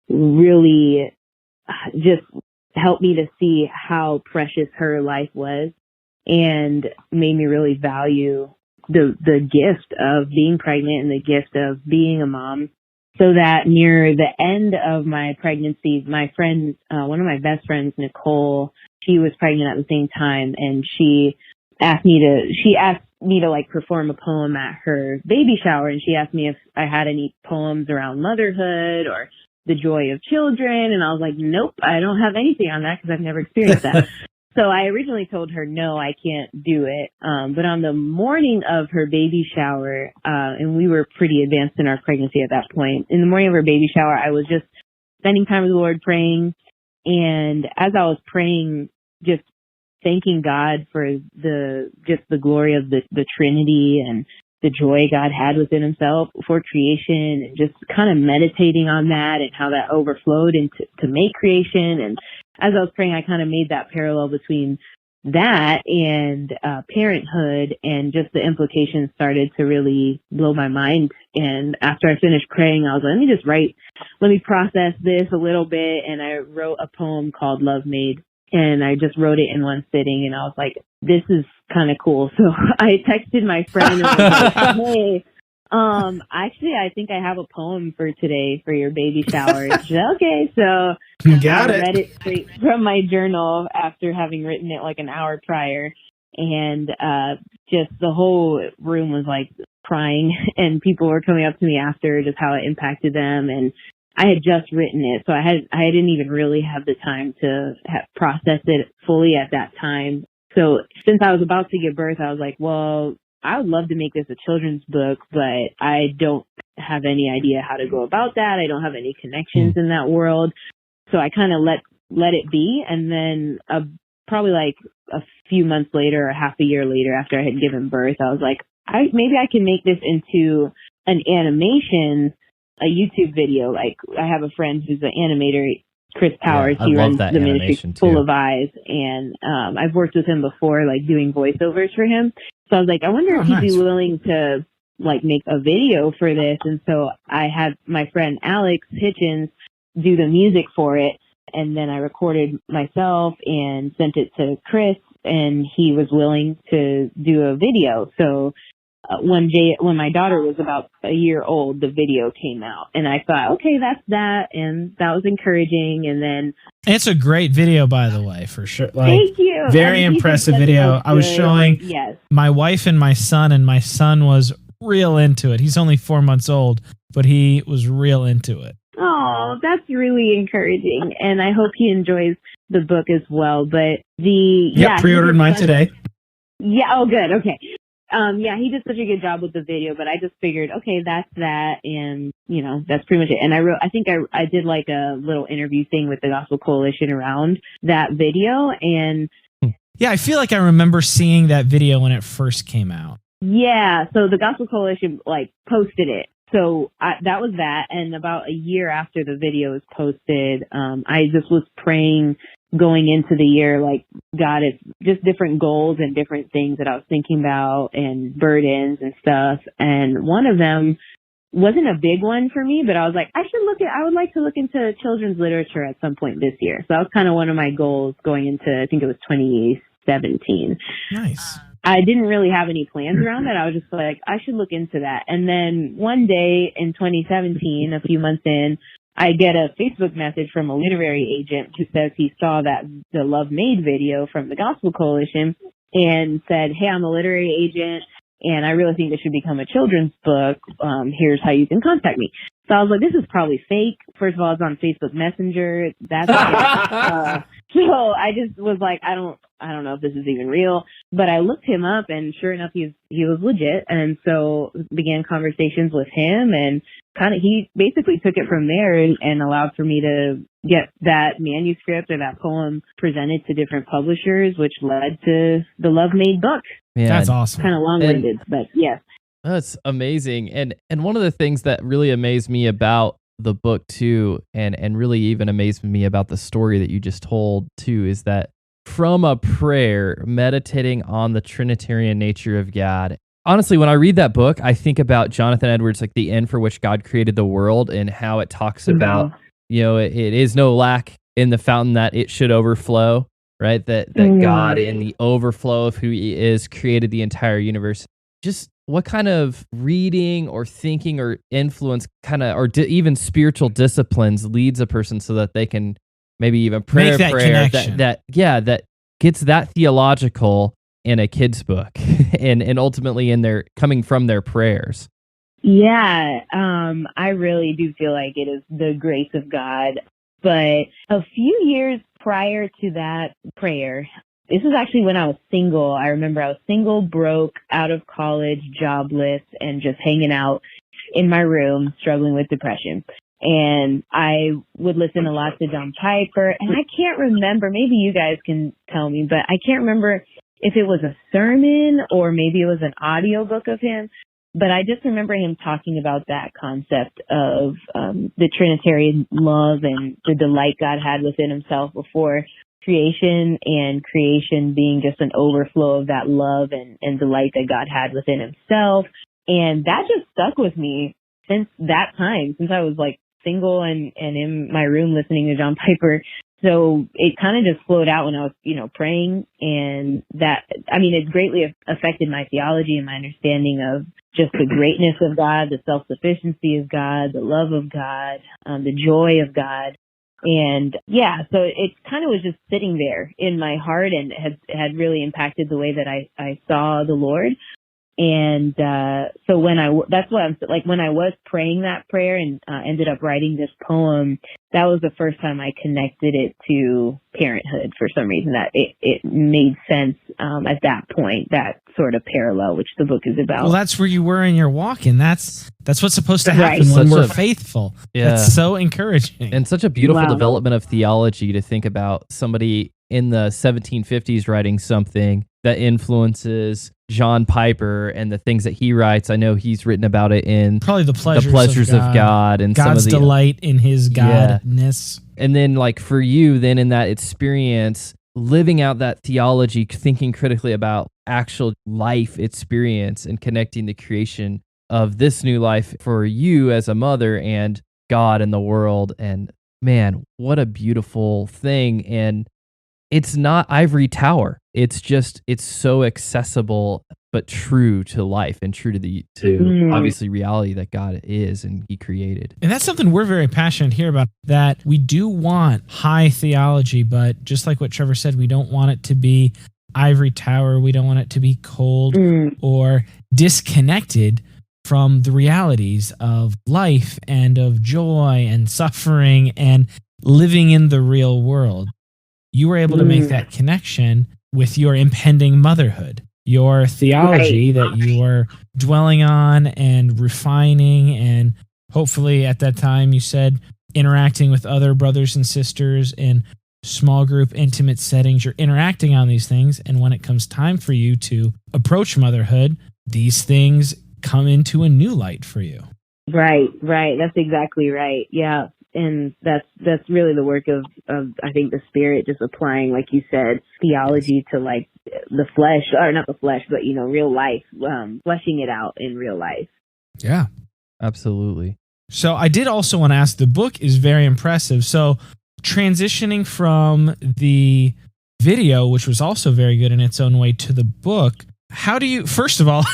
really just helped me to see how precious her life was, and made me really value the gift of being pregnant and the gift of being a mom. so that near the end of my pregnancy, my friend, one of my best friends, Nicole, she was pregnant at the same time, and she asked me to like perform a poem at her baby shower, and she asked me if I had any poems around motherhood or the joy of children, and I was like, nope, I don't have anything on that because I've never experienced that. So I originally told her, no, I can't do it. But on the morning of her baby shower, and we were pretty advanced in our pregnancy at that point, in the morning of her baby shower, I was just spending time with the Lord praying. And as I was praying, just thanking God for the glory of the Trinity and the joy God had within himself for creation, and just kind of meditating on that and how that overflowed into to make creation. And as I was praying, I kind of made that parallel between that and parenthood, and just the implications started to really blow my mind. And after I finished praying, I was like, let me process this a little bit. And I wrote a poem called Love Made. And I just wrote it in one sitting, and I was like, this is kind of cool. So I texted my friend and was like, hey, actually, I think I have a poem for today for your baby shower. She said, okay. So I read it straight from my journal after having written it like an hour prior. And just the whole room was like crying, and people were coming up to me after just how it impacted them. And I had just written it, so I didn't even really have the time to process it fully at that time. So since I was about to give birth, I was like, well, I would love to make this a children's book, but I don't have any idea how to go about that. I don't have any connections in that world. So I kind of let it be. And then probably like a few months later, or half a year later, after I had given birth, I was like, maybe I can make this into an animation, a YouTube video. Like, I have a friend who's an animator, Chris Powers. He runs the ministry Full of Eyes, and I've worked with him before, like doing voiceovers for him. So I was like, I wonder if he'd be willing to like make a video for this. And so I had my friend Alex Hitchens do the music for it, and then I recorded myself and sent it to Chris, and he was willing to do a video. So when my daughter was about a year old, the video came out, and I thought, okay, that's that, and that was encouraging. And then it's a great video, by the way, for sure. Like, thank you. Very impressive video. I was showing my wife and my son was real into it. He's only 4 months old, but he was real into it. Oh, that's really encouraging, and I hope he enjoys the book as well. But pre-ordered mine today. Yeah. Oh, good. Okay. He did such a good job with the video, but I just figured, okay, that's that, and that's pretty much it. And I think I did like a little interview thing with the Gospel Coalition around that video, and yeah, I feel like I remember seeing that video when it first came out. Yeah, so the Gospel Coalition like posted it. So that was that, and about a year after the video was posted, I just was praying going into the year, like, God, it's just different goals and different things that I was thinking about and burdens and stuff. And one of them wasn't a big one for me, but I was like, I would like to look into children's literature at some point this year. So that was kind of one of my goals going into, I think it was 2017. Nice. I didn't really have any plans around that. I was just like, I should look into that. And then one day in 2017, a few months in, I get a Facebook message from a literary agent who says he saw that the Love Made video from the Gospel Coalition and said, hey, I'm a literary agent and I really think this should become a children's book. Here's how you can contact me. So I was like, this is probably fake. First of all, it's on Facebook Messenger. That's so I just was like, I don't know if this is even real, but I looked him up, and sure enough, he was legit. And so began conversations with him, and he basically took it from there and allowed for me to get that manuscript or that poem presented to different publishers, which led to the Love Made book. Yeah, that's awesome. Kind of long-winded, but yes. That's amazing. And one of the things that really amazed me about the book too, and really even amazed me about the story that you just told too, is that from a prayer, meditating on the Trinitarian nature of God. Honestly, when I read that book, I think about Jonathan Edwards, like the end for which God created the world, and how it talks about, it is no lack in the fountain that it should overflow, right? That God in the overflow of who he is created the entire universe. just what kind of reading or thinking or influence or even spiritual disciplines leads a person so that they can maybe even pray Make that prayer connection. that gets that theological in a kid's book and ultimately in their coming from their prayers. Yeah, I really do feel like it is the grace of God. But a few years prior to that prayer, this was actually when I was single. I remember I was single, broke, out of college, jobless, and just hanging out in my room, struggling with depression. And I would listen a lot to John Piper. And I can't remember, maybe you guys can tell me, but I can't remember if it was a sermon or maybe it was an audiobook of him. But I just remember him talking about that concept of the Trinitarian love and the delight God had within himself before creation, and creation being just an overflow of that love and delight that God had within himself. And that just stuck with me since that time, since I was like single and in my room listening to John Piper. So it kind of just flowed out when I was, praying, and that, it greatly affected my theology and my understanding of just the greatness of God, the self-sufficiency of God, the love of God, the joy of God. And yeah, so it kind of was just sitting there in my heart and had really impacted the way that I saw the Lord. And so that's what I'm like, when I was praying that prayer and ended up writing this poem, that was the first time I connected it to parenthood for some reason. That it made sense at that point, that sort of parallel, which the book is about. Well, that's where you were in your walk, and that's what's supposed to happen Right. when we're faithful. Yeah. That's so encouraging. And such a beautiful development of theology to think about somebody in the 1750s writing something that influences John Piper and the things that he writes. I know he's written about it in probably the pleasures of God and some God's of the delight in his godness. And then like for you, then in that experience, living out that theology, thinking critically about actual life experience and connecting the creation of this new life for you as a mother and God and the world. And man, what a beautiful thing. And it's not ivory tower. It's so accessible, but true to life and true to obviously reality that God is and he created. And that's something we're very passionate here about, that we do want high theology, but just like what Trevor said, we don't want it to be ivory tower. We don't want it to be cold or disconnected from the realities of life and of joy and suffering and living in the real world. You were able to make that connection with your impending motherhood, your theology that you were dwelling on and refining, and hopefully at that time you said interacting with other brothers and sisters in small group, intimate settings. You're interacting on these things, and when it comes time for you to approach motherhood, these things come into a new light for you. Right. That's exactly right. Yeah. And that's really the work of I think the Spirit, just applying, like you said, theology to like the flesh, or not the flesh, but real life, fleshing it out in real life. Yeah, absolutely. So I did also want to ask, the book is very impressive. So transitioning from the video, which was also very good in its own way, to the book, how do you, first of all,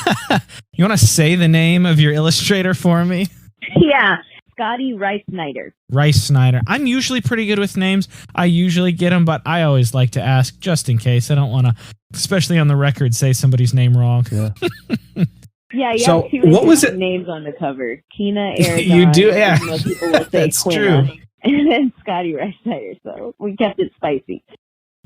you want to say the name of your illustrator for me? Yeah. Scotty Rice Snyder. Rice Snyder. I'm usually pretty good with names. I usually get them, but I always like to ask just in case. I don't want to, especially on the record, say somebody's name wrong. Yeah. Yeah, so have two what was it? Names on the cover. Quina Aragón. You do, yeah. Most people will say That's Quina. True. And then Scotty Rice Snyder. So we kept it spicy.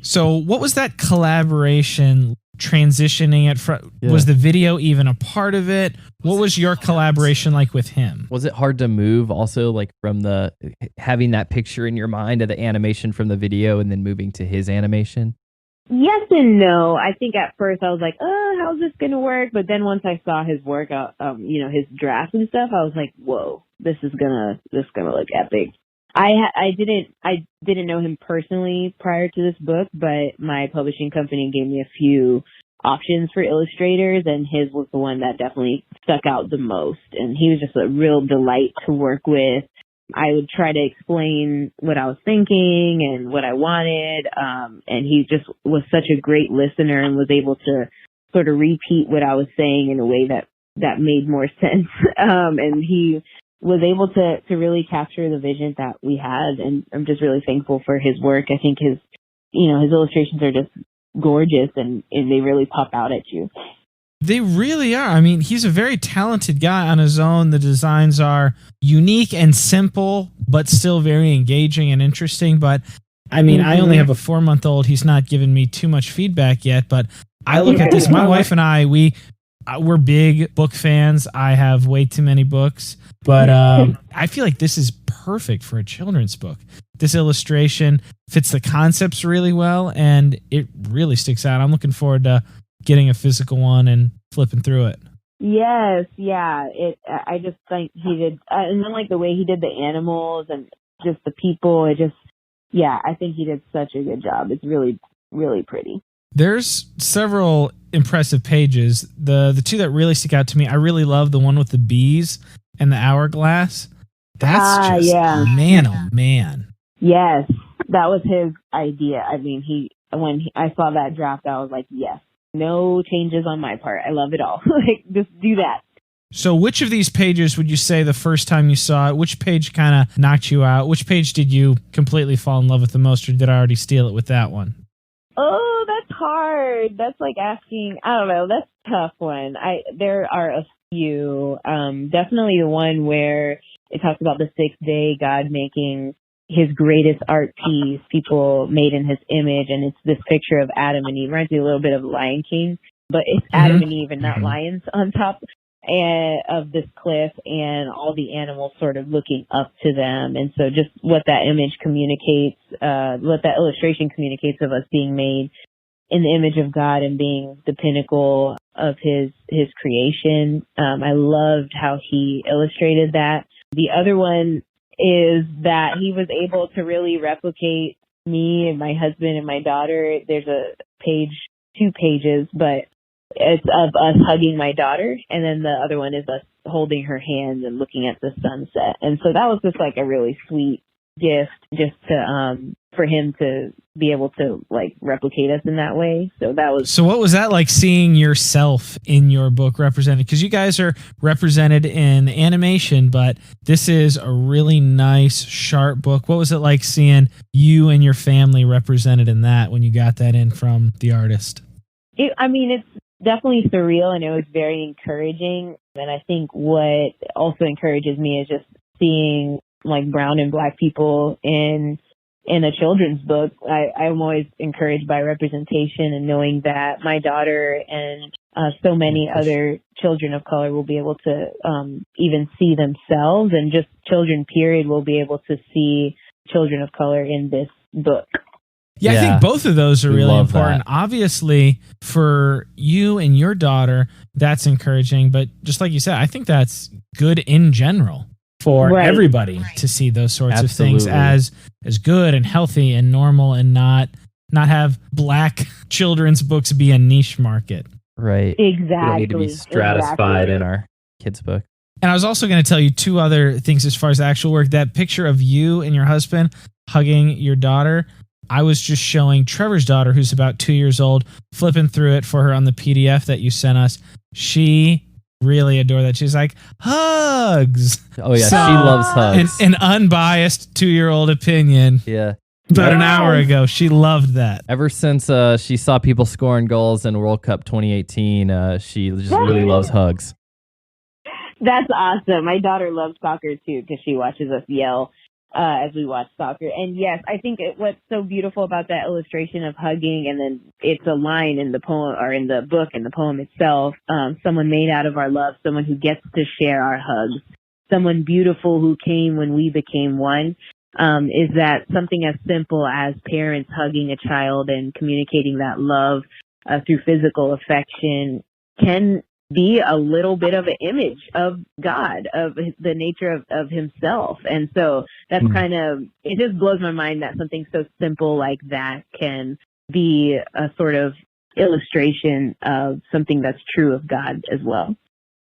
So what was that collaboration transitioning it from? Yeah. Was the video even a part of it? What was your collaboration like with him? Was it hard to move also, like from the having that picture in your mind of the animation from the video and then moving to his animation? Yes and no. I think at first I was like, how's this going to work? But then once I saw his work, his drafts and stuff, I was like, whoa, this is gonna look epic. I didn't know him personally prior to this book, but my publishing company gave me a few options for illustrators, and his was the one that definitely stuck out the most. And he was just a real delight to work with. I would try to explain what I was thinking and what I wanted, and he just was such a great listener and was able to sort of repeat what I was saying in a way that made more sense. And he was able to really capture the vision that we had. And I'm just really thankful for his work. I think his illustrations are just gorgeous and they really pop out at you. They really are. I mean, he's a very talented guy on his own. The designs are unique and simple, but still very engaging and interesting. But I mean, I only have a 4-month-old. He's not given me too much feedback yet, but I look at this. My wife and I, we're big book fans. I have way too many books, but I feel like this is perfect for a children's book. This illustration fits the concepts really well, and it really sticks out. I'm looking forward to getting a physical one and flipping through it. Yes, yeah. I just think he did, and then like the way he did the animals and just the people. I think he did such a good job. It's really, really pretty. There's several impressive pages. The two that really stick out to me, I really love the one with the bees and the hourglass. That's just, man, oh man. Yes, that was his idea. I mean, when I saw that draft, I was like, yes, no changes on my part. I love it all. Like, just do that. So which of these pages would you say the first time you saw it, which page kind of knocked you out? Which page did you completely fall in love with the most, or did I already steal it with that one? Oh, that's hard. That's like asking, I don't know, that's a tough one. There are a few. Definitely the one where it talks about the 6th day, God making his greatest art piece, people made in his image, and it's this picture of Adam and Eve. Reminds me a little bit of Lion King, but it's Adam and Eve and not lions on top of this cliff, and all the animals sort of looking up to them. And so just what that image communicates, what that illustration communicates of us being made in the image of God and being the pinnacle of his creation. I loved how he illustrated that. The other one is that he was able to really replicate me and my husband and my daughter. There's a page, 2 pages, but it's of us hugging my daughter, and then the other one is us holding her hands and looking at the sunset. And so that was just like a really sweet gift, just to for him to be able to like replicate us in that way. So that was. So what was that like, seeing yourself in your book represented? Because you guys are represented in animation, but this is a really nice, sharp book. What was it like seeing you and your family represented in that when you got that in from the artist? It's definitely surreal, and it was very encouraging. And I think what also encourages me is just seeing like brown and black people in a children's book. I'm always encouraged by representation, and knowing that my daughter and so many other children of color will be able to even see themselves, and just children period will be able to see children of color in this book. Yeah, I think both of those are really important. Obviously, for you and your daughter, that's encouraging. But just like you said, I think that's good in general for everybody to see those sorts of things as good and healthy and normal, and not have black children's books be a niche market. Right. Exactly. We don't need to be stratified in our kids' book. And I was also going to tell you 2 other things as far as the actual work. That picture of you and your husband hugging your daughter, I was just showing Trevor's daughter, who's about 2 years old, flipping through it for her on the PDF that you sent us. She really adored that. She's like, hugs. Oh, yeah. She loves hugs. An unbiased 2-year-old opinion. Yeah. About an hour ago, she loved that. Ever since she saw people scoring goals in World Cup 2018, she just really loves hugs. That's awesome. My daughter loves soccer, too, because she watches us yell as we watch soccer. And yes, I think what's so beautiful about that illustration of hugging, and then it's a line in the poem or in the book, in the poem itself, someone made out of our love, someone who gets to share our hugs, someone beautiful who came when we became one, is that something as simple as parents hugging a child and communicating that love through physical affection can be a little bit of an image of God, of the nature of himself. And so that's kind of, it just blows my mind that something so simple like that can be a sort of illustration of something that's true of God as well.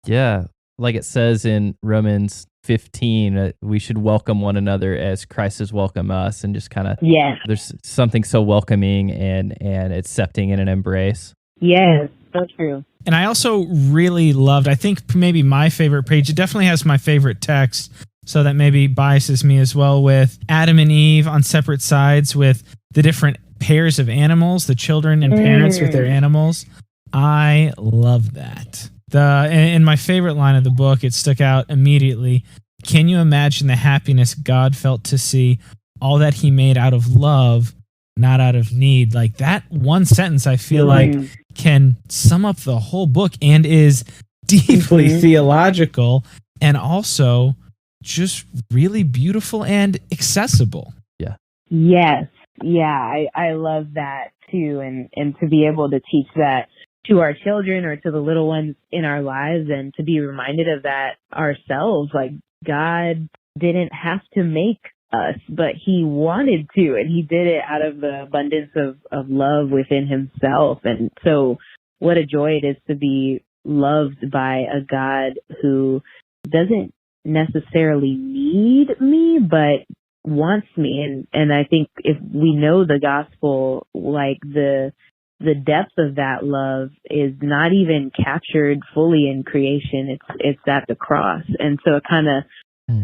Yeah. Like it says in Romans 15, we should welcome one another as Christ has welcomed us, and just kind of, there's something so welcoming and accepting in an embrace. Yes. so true. And I also really loved, I think maybe my favorite page, it definitely has my favorite text, so that maybe biases me as well, with Adam and Eve on separate sides with the different pairs of animals, the children and parents with their animals. I love that. In my favorite line of the book, it stuck out immediately. Can you imagine the happiness God felt to see all that he made out of love, not out of need? Like, that one sentence, I feel like, can sum up the whole book and is deeply theological and also just really beautiful and accessible. Yeah. Yes. Yeah, I love that too. And to be able to teach that to our children or to the little ones in our lives, and to be reminded of that ourselves. Like, God didn't have to make us, but he wanted to, and he did it out of the abundance of love within himself. And so what a joy it is to be loved by a God who doesn't necessarily need me, but wants me. And I think if we know the gospel, like the depth of that love is not even captured fully in creation. It's at the cross. And so it kind of,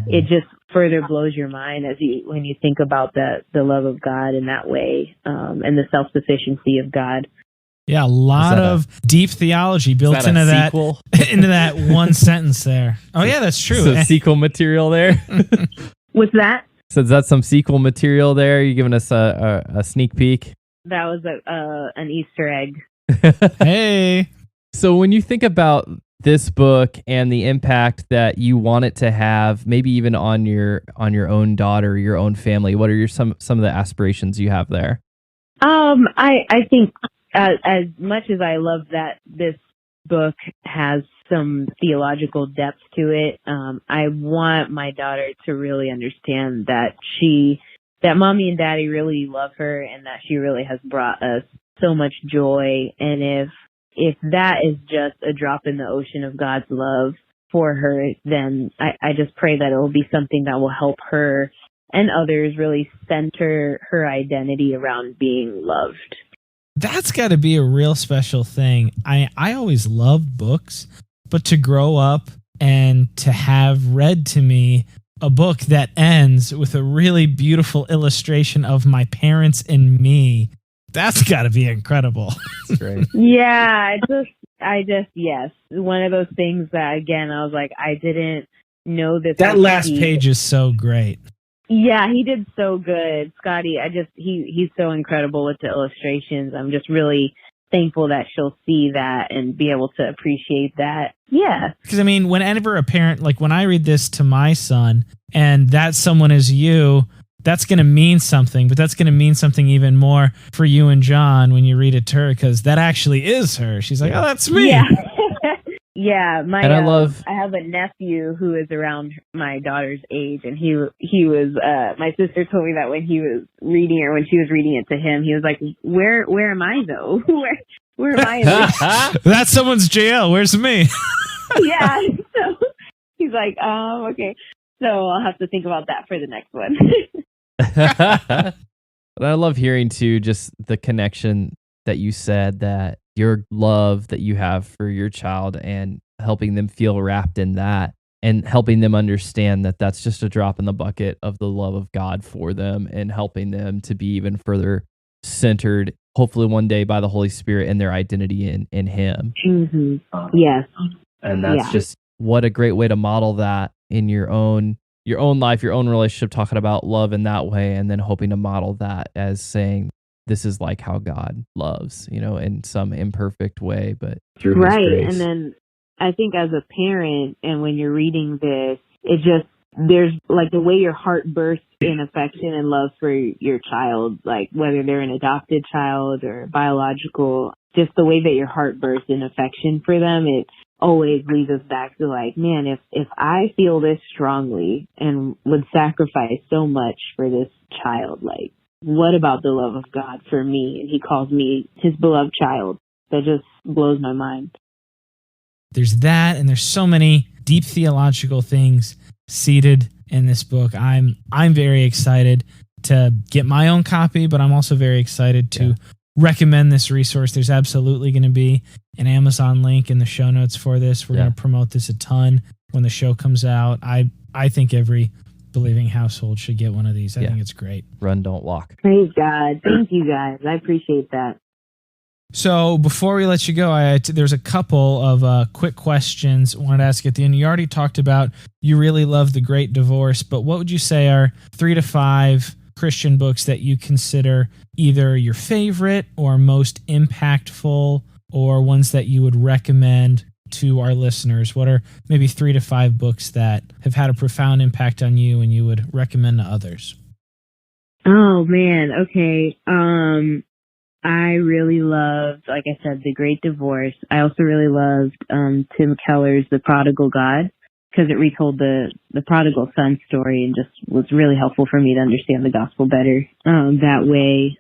it just further blows your mind when you think about the love of God in that way, and the self-sufficiency of God. Yeah, a lot of deep theology built into that into that one sentence there. Oh yeah, that's true. So sequel material there. What's that? So is that some sequel material there? You giving us a sneak peek? That was an Easter egg. Hey. So when you think about this book and the impact that you want it to have, maybe even on your own daughter, your own family, what are some of the aspirations you have there? I think as much as I love that this book has some theological depth to it, I want my daughter to really understand that mommy and daddy really love her, and that she really has brought us so much joy. And if that is just a drop in the ocean of God's love for her, then I just pray that it will be something that will help her and others really center her identity around being loved. That's got to be a real special thing. I always loved books, but to grow up and to have read to me a book that ends with a really beautiful illustration of my parents and me, that's got to be incredible. That's great. Yeah, I just, yes. One of those things that, again, I was like, I didn't know that. That last page is so great. Yeah, he did so good. Scotty, he's so incredible with the illustrations. I'm just really thankful that she'll see that and be able to appreciate that. Yeah. Because, I mean, whenever a parent, like when I read this to my son and that someone is you, that's going to mean something, but that's going to mean something even more for you and John when you read it to her, because that actually is her. She's like, oh, that's me. Yeah. Yeah, I have a nephew who is around my daughter's age, and he was my sister told me that when he was reading, or when she was reading it to him, he was like, where am I though? where am I in this? That's someone's JL. Where's me? Yeah. So he's like, okay. So I'll have to think about that for the next one. But I love hearing too, just the connection that you said, that your love that you have for your child and helping them feel wrapped in that, and helping them understand that that's just a drop in the bucket of the love of God for them, and helping them to be even further centered, hopefully one day by the Holy Spirit, in their identity in Him. Mm-hmm. Yes. And that's just, what a great way to model that in your own life, your own relationship, talking about love in that way, and then hoping to model that as saying, this is like how God loves, in some imperfect way, but through His grace. And then I think as a parent, and when you're reading this, there's like the way your heart bursts in affection and love for your child, like whether they're an adopted child or biological, just the way that your heart bursts in affection for them, it always leads us back to like, man, if I feel this strongly and would sacrifice so much for this child, like, what about the love of God for me? And He calls me His beloved child. That just blows my mind. There's that, and there's so many deep theological things seated in this book. I'm very excited to get my own copy, but I'm also very excited to recommend this resource. There's absolutely going to be an Amazon link in the show notes for this. We're going to promote this a ton when the show comes out. I think every believing household should get one of these. I think it's great. Run, don't walk. Praise God. Thank you guys. I appreciate that. So before we let you go, there's a couple of quick questions I wanted to ask you at the end. You already talked about you really love The Great Divorce, but what would you say are 3 to 5 Christian books that you consider either your favorite or most impactful, or ones that you would recommend to our listeners? What are maybe 3 to 5 books that have had a profound impact on you and you would recommend to others? Oh man. Okay. I really loved, like I said, The Great Divorce. I also really loved Tim Keller's The Prodigal God, because it retold the prodigal son story and just was really helpful for me to understand the gospel better that way.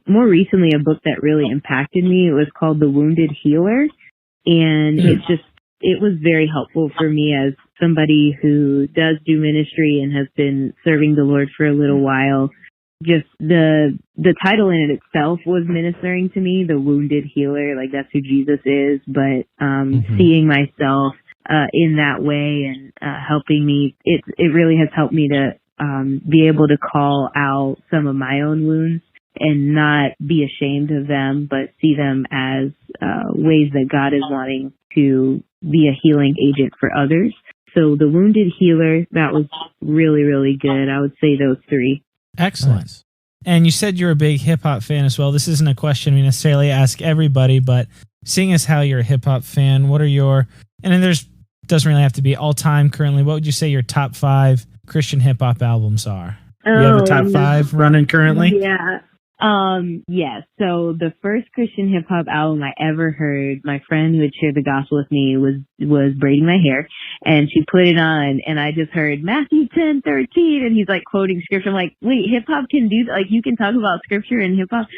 More recently, a book that really impacted me, it was called The Wounded Healer. And it was very helpful for me as somebody who does do ministry and has been serving the Lord for a little while. Just the title in it itself was ministering to me, The Wounded Healer, like that's who Jesus is, but seeing myself in that way and helping me, it really has helped me to be able to call out some of my own wounds and not be ashamed of them, but see them as ways that God is wanting to be a healing agent for others. So The Wounded Healer, that was really, really good. I would say those 3. Excellent. Nice. And you said you're a big hip-hop fan as well. This isn't a question we necessarily ask everybody, but seeing as how you're a hip-hop fan, what are your, and then doesn't really have to be all-time currently, what would you say your top 5 Christian hip-hop albums are? Do you have a top 5 running currently? Yeah. Yes. So the first Christian hip hop album I ever heard, my friend who had shared the gospel with me was braiding my hair, and she put it on, and I just heard Matthew 10:13, and he's like quoting scripture. I'm like, wait, hip hop can do that? Like, you can talk about scripture in hip hop?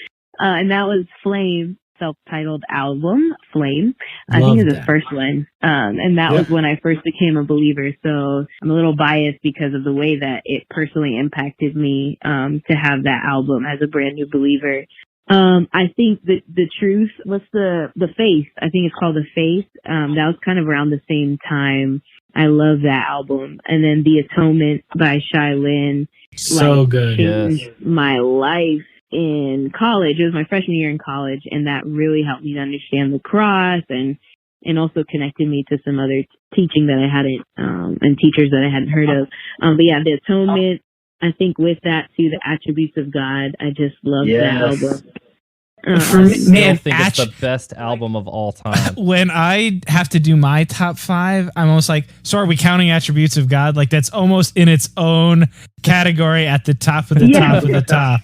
And that was Flame, self-titled album, Flame. I think it was his first one. And that was when I first became a believer. So I'm a little biased because of the way that it personally impacted me, to have that album as a brand new believer. I think that the truth, what's the Faith? I think it's called The Faith. That was kind of around the same time. I love that album. And then The Atonement by Shai Lin. So good. Changed my life in college. It was my freshman year in college, and that really helped me to understand the cross and also connected me to some other teaching that I hadn't, and teachers that I hadn't heard of. But yeah, The Atonement, I think with that too, The Attributes of God, I just love that album. For me, I think it's the best album of all time. When I have to do my top 5, I'm almost like, so are we counting Attributes of God? Like, that's almost in its own category at the top of the top of the top.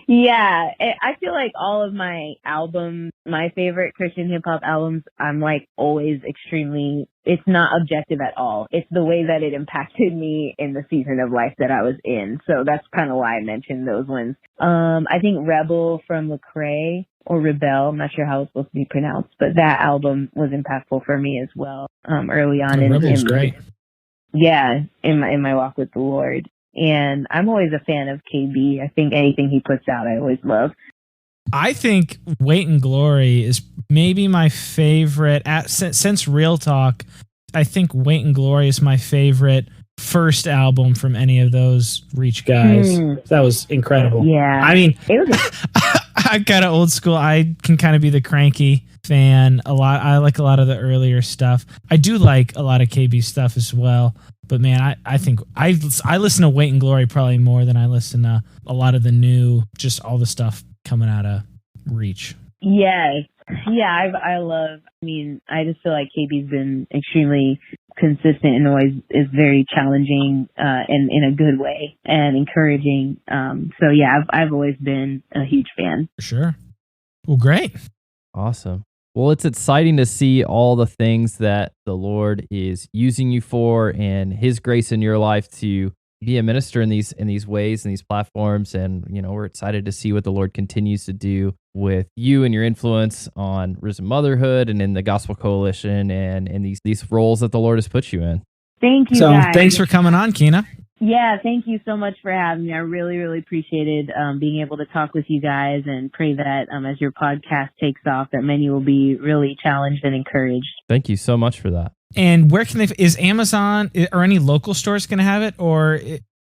Yeah, I feel like all of my albums, my favorite Christian hip hop albums, I'm like always extremely, it's not objective at all. It's the way that it impacted me in the season of life that I was in. So that's kind of why I mentioned those ones. I think Rebel from Lecrae, or Rebel, I'm not sure how it's supposed to be pronounced, but that album was impactful for me as well. Early on Rebel's great. Yeah, in my walk with the Lord. And I'm always a fan of KB. I think anything he puts out, I always love. I think Weight and Glory is maybe my favorite. Since Real Talk, I think Weight and Glory is my favorite first album from any of those Reach guys. That was incredible. Yeah. I mean, I'm kind of old school. I can kind of be the cranky fan a lot. I like a lot of the earlier stuff. I do like a lot of KB stuff as well. But man, I think I listen to Weight and Glory probably more than I listen to a lot of the new, just all the stuff coming out of Reach. Yes. Yeah, I just feel like KB's been extremely consistent and always is very challenging and in a good way and encouraging. So yeah, I've always been a huge fan. For sure. Well, great. Awesome. Well, it's exciting to see all the things that the Lord is using you for and His grace in your life to be a minister in these ways and these platforms. And, we're excited to see what the Lord continues to do with you and your influence on Risen Motherhood and in the Gospel Coalition and in these roles that the Lord has put you in. Thank you, So guys. thanks for coming on, Quina. Yeah, thank you so much for having me. I really, really appreciated being able to talk with you guys, and pray that as your podcast takes off, that many will be really challenged and encouraged. Thank you so much for that. And where can is Amazon or any local stores going to have it, or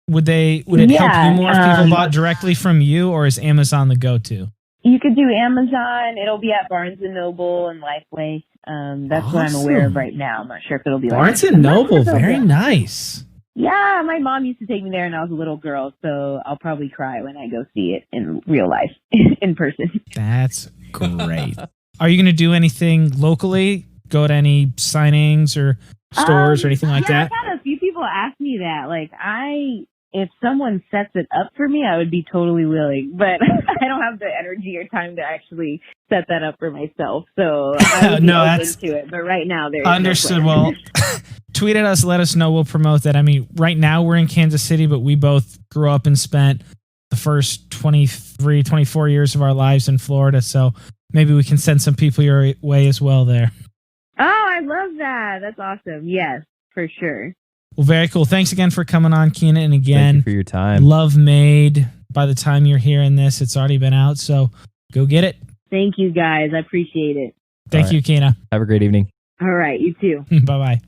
would it help you more if people bought directly from you, or is Amazon the go-to? You could do Amazon. It'll be at Barnes & Noble and Lifeway. That's Awesome. what I'm aware of right now. I'm not sure if it'll be Barnes & Noble, very nice. Yeah, my mom used to take me there when I was a little girl, so I'll probably cry when I go see it in real life, in person. That's great. Are you going to do anything locally? Go to any signings or stores or anything like that? I've had a few people ask me that. Like, if someone sets it up for me, I would be totally willing, but I don't have the energy or time to actually set that up for myself. So I would be open to it. But right now, there's understood. No Well, tweet at us, let us know. We'll promote that. I mean, right now we're in Kansas City, but we both grew up and spent the first 23, 24 years of our lives in Florida. So maybe we can send some people your way as well there. Oh, I love that. That's awesome. Yes, for sure. Well, very cool. Thanks again for coming on, Quina. And again, thank you for your time. Love Made. By the time you're hearing this, it's already been out. So go get it. Thank you, guys. I appreciate it. Thank you, Quina. Have a great evening. All right. You too. Bye-bye.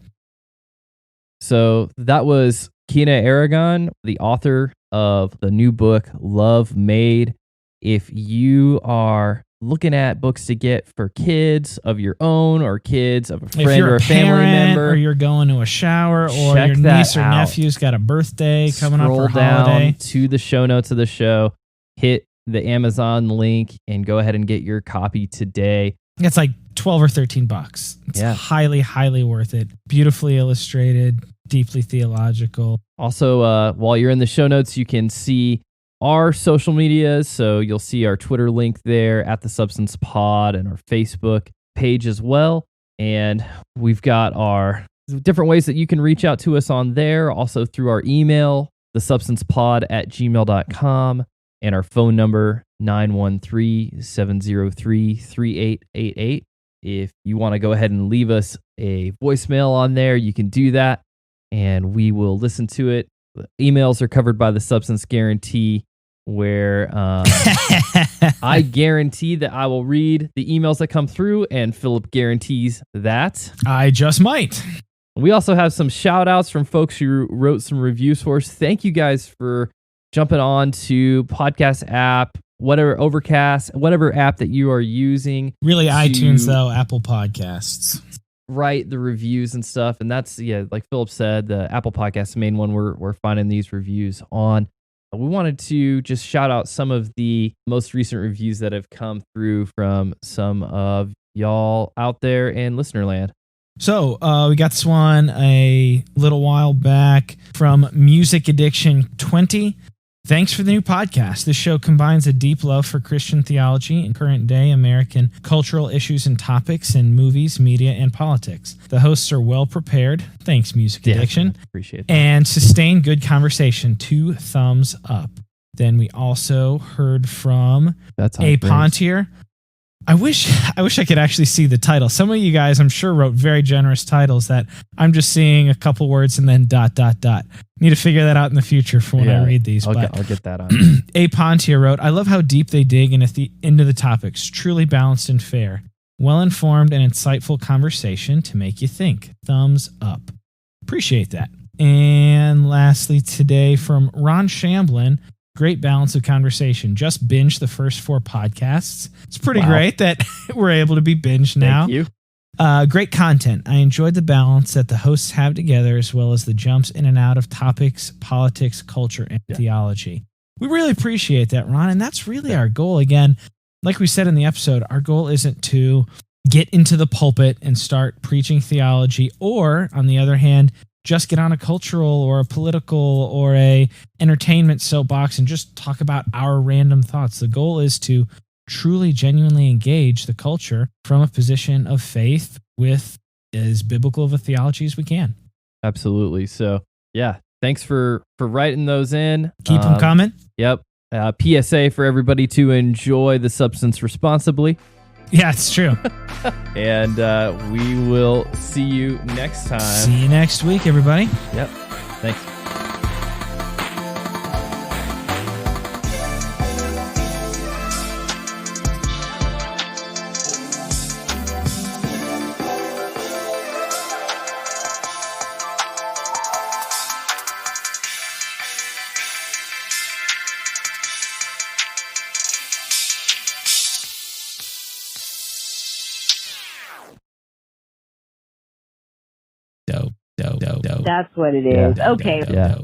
So that was Quina Aragón, the author of the new book, Love Made. If you are looking at books to get for kids of your own or kids of a friend or a family member, or you're going to a shower, or check your that niece or out. nephew's got a birthday coming up Scroll or holiday. down to the show notes of the show, hit the Amazon link, and go ahead and get your copy today. It's like $12 or $13. It's highly, highly worth it. Beautifully illustrated, deeply theological. Also, while you're in the show notes, you can see our social medias. So you'll see our Twitter link there at the Substance Pod, and our Facebook page as well. And we've got our different ways that you can reach out to us on there. Also through our email, thesubstancepod@gmail.com, and our phone number, 913-703-3888. If you want to go ahead and leave us a voicemail on there, you can do that, and we will listen to it. The emails are covered by the Substance Guarantee, where I guarantee that I will read the emails that come through, and Philip guarantees that I just might. We also have some shout outs from folks who wrote some reviews for us. Thank you guys for jumping on to podcast app, whatever, Overcast, whatever app that you are using. Really, iTunes though, Apple Podcasts. Write the reviews and stuff. And that's, like Philip said, the Apple Podcast, the main one we're finding these reviews on. We wanted to just shout out some of the most recent reviews that have come through from some of y'all out there in listener land. So we got this one a little while back from Music Addiction 20. Thanks for the new podcast. This show combines a deep love for Christian theology and current day American cultural issues and topics in movies, media, and politics. The hosts are well prepared. Thanks, Music Addiction. Appreciate that. And sustain good conversation. 2 thumbs up. Then we also heard from A Pontier. I wish I could actually see the title. Some of you guys, I'm sure, wrote very generous titles that I'm just seeing a couple words and then ... Need to figure that out in the future for when I read these. I'll get that on. A Pontier wrote, I love how deep they dig into the topics. Truly balanced and fair. Well-informed and insightful conversation to make you think. Thumbs up. Appreciate that. And lastly today from Ron Shamblin, great balance of conversation. Just binged the first 4 podcasts. It's pretty great that we're able to be binged now. Thank you. Great content. I enjoyed the balance that the hosts have together, as well as the jumps in and out of topics, politics, culture, and theology. We really appreciate that, Ron, and that's really our goal. Again, like we said in the episode, our goal isn't to get into the pulpit and start preaching theology, or, on the other hand, just get on a cultural or a political or a entertainment soapbox and just talk about our random thoughts. The goal is to truly, genuinely engage the culture from a position of faith with as biblical of a theology as we can. Absolutely. So, thanks for writing those in. Keep them coming. Yep. PSA for everybody to enjoy the substance responsibly. Yeah, it's true. And we will see you next time. See you next week, everybody. Yep. Thanks. That's what it is. Okay. Yeah.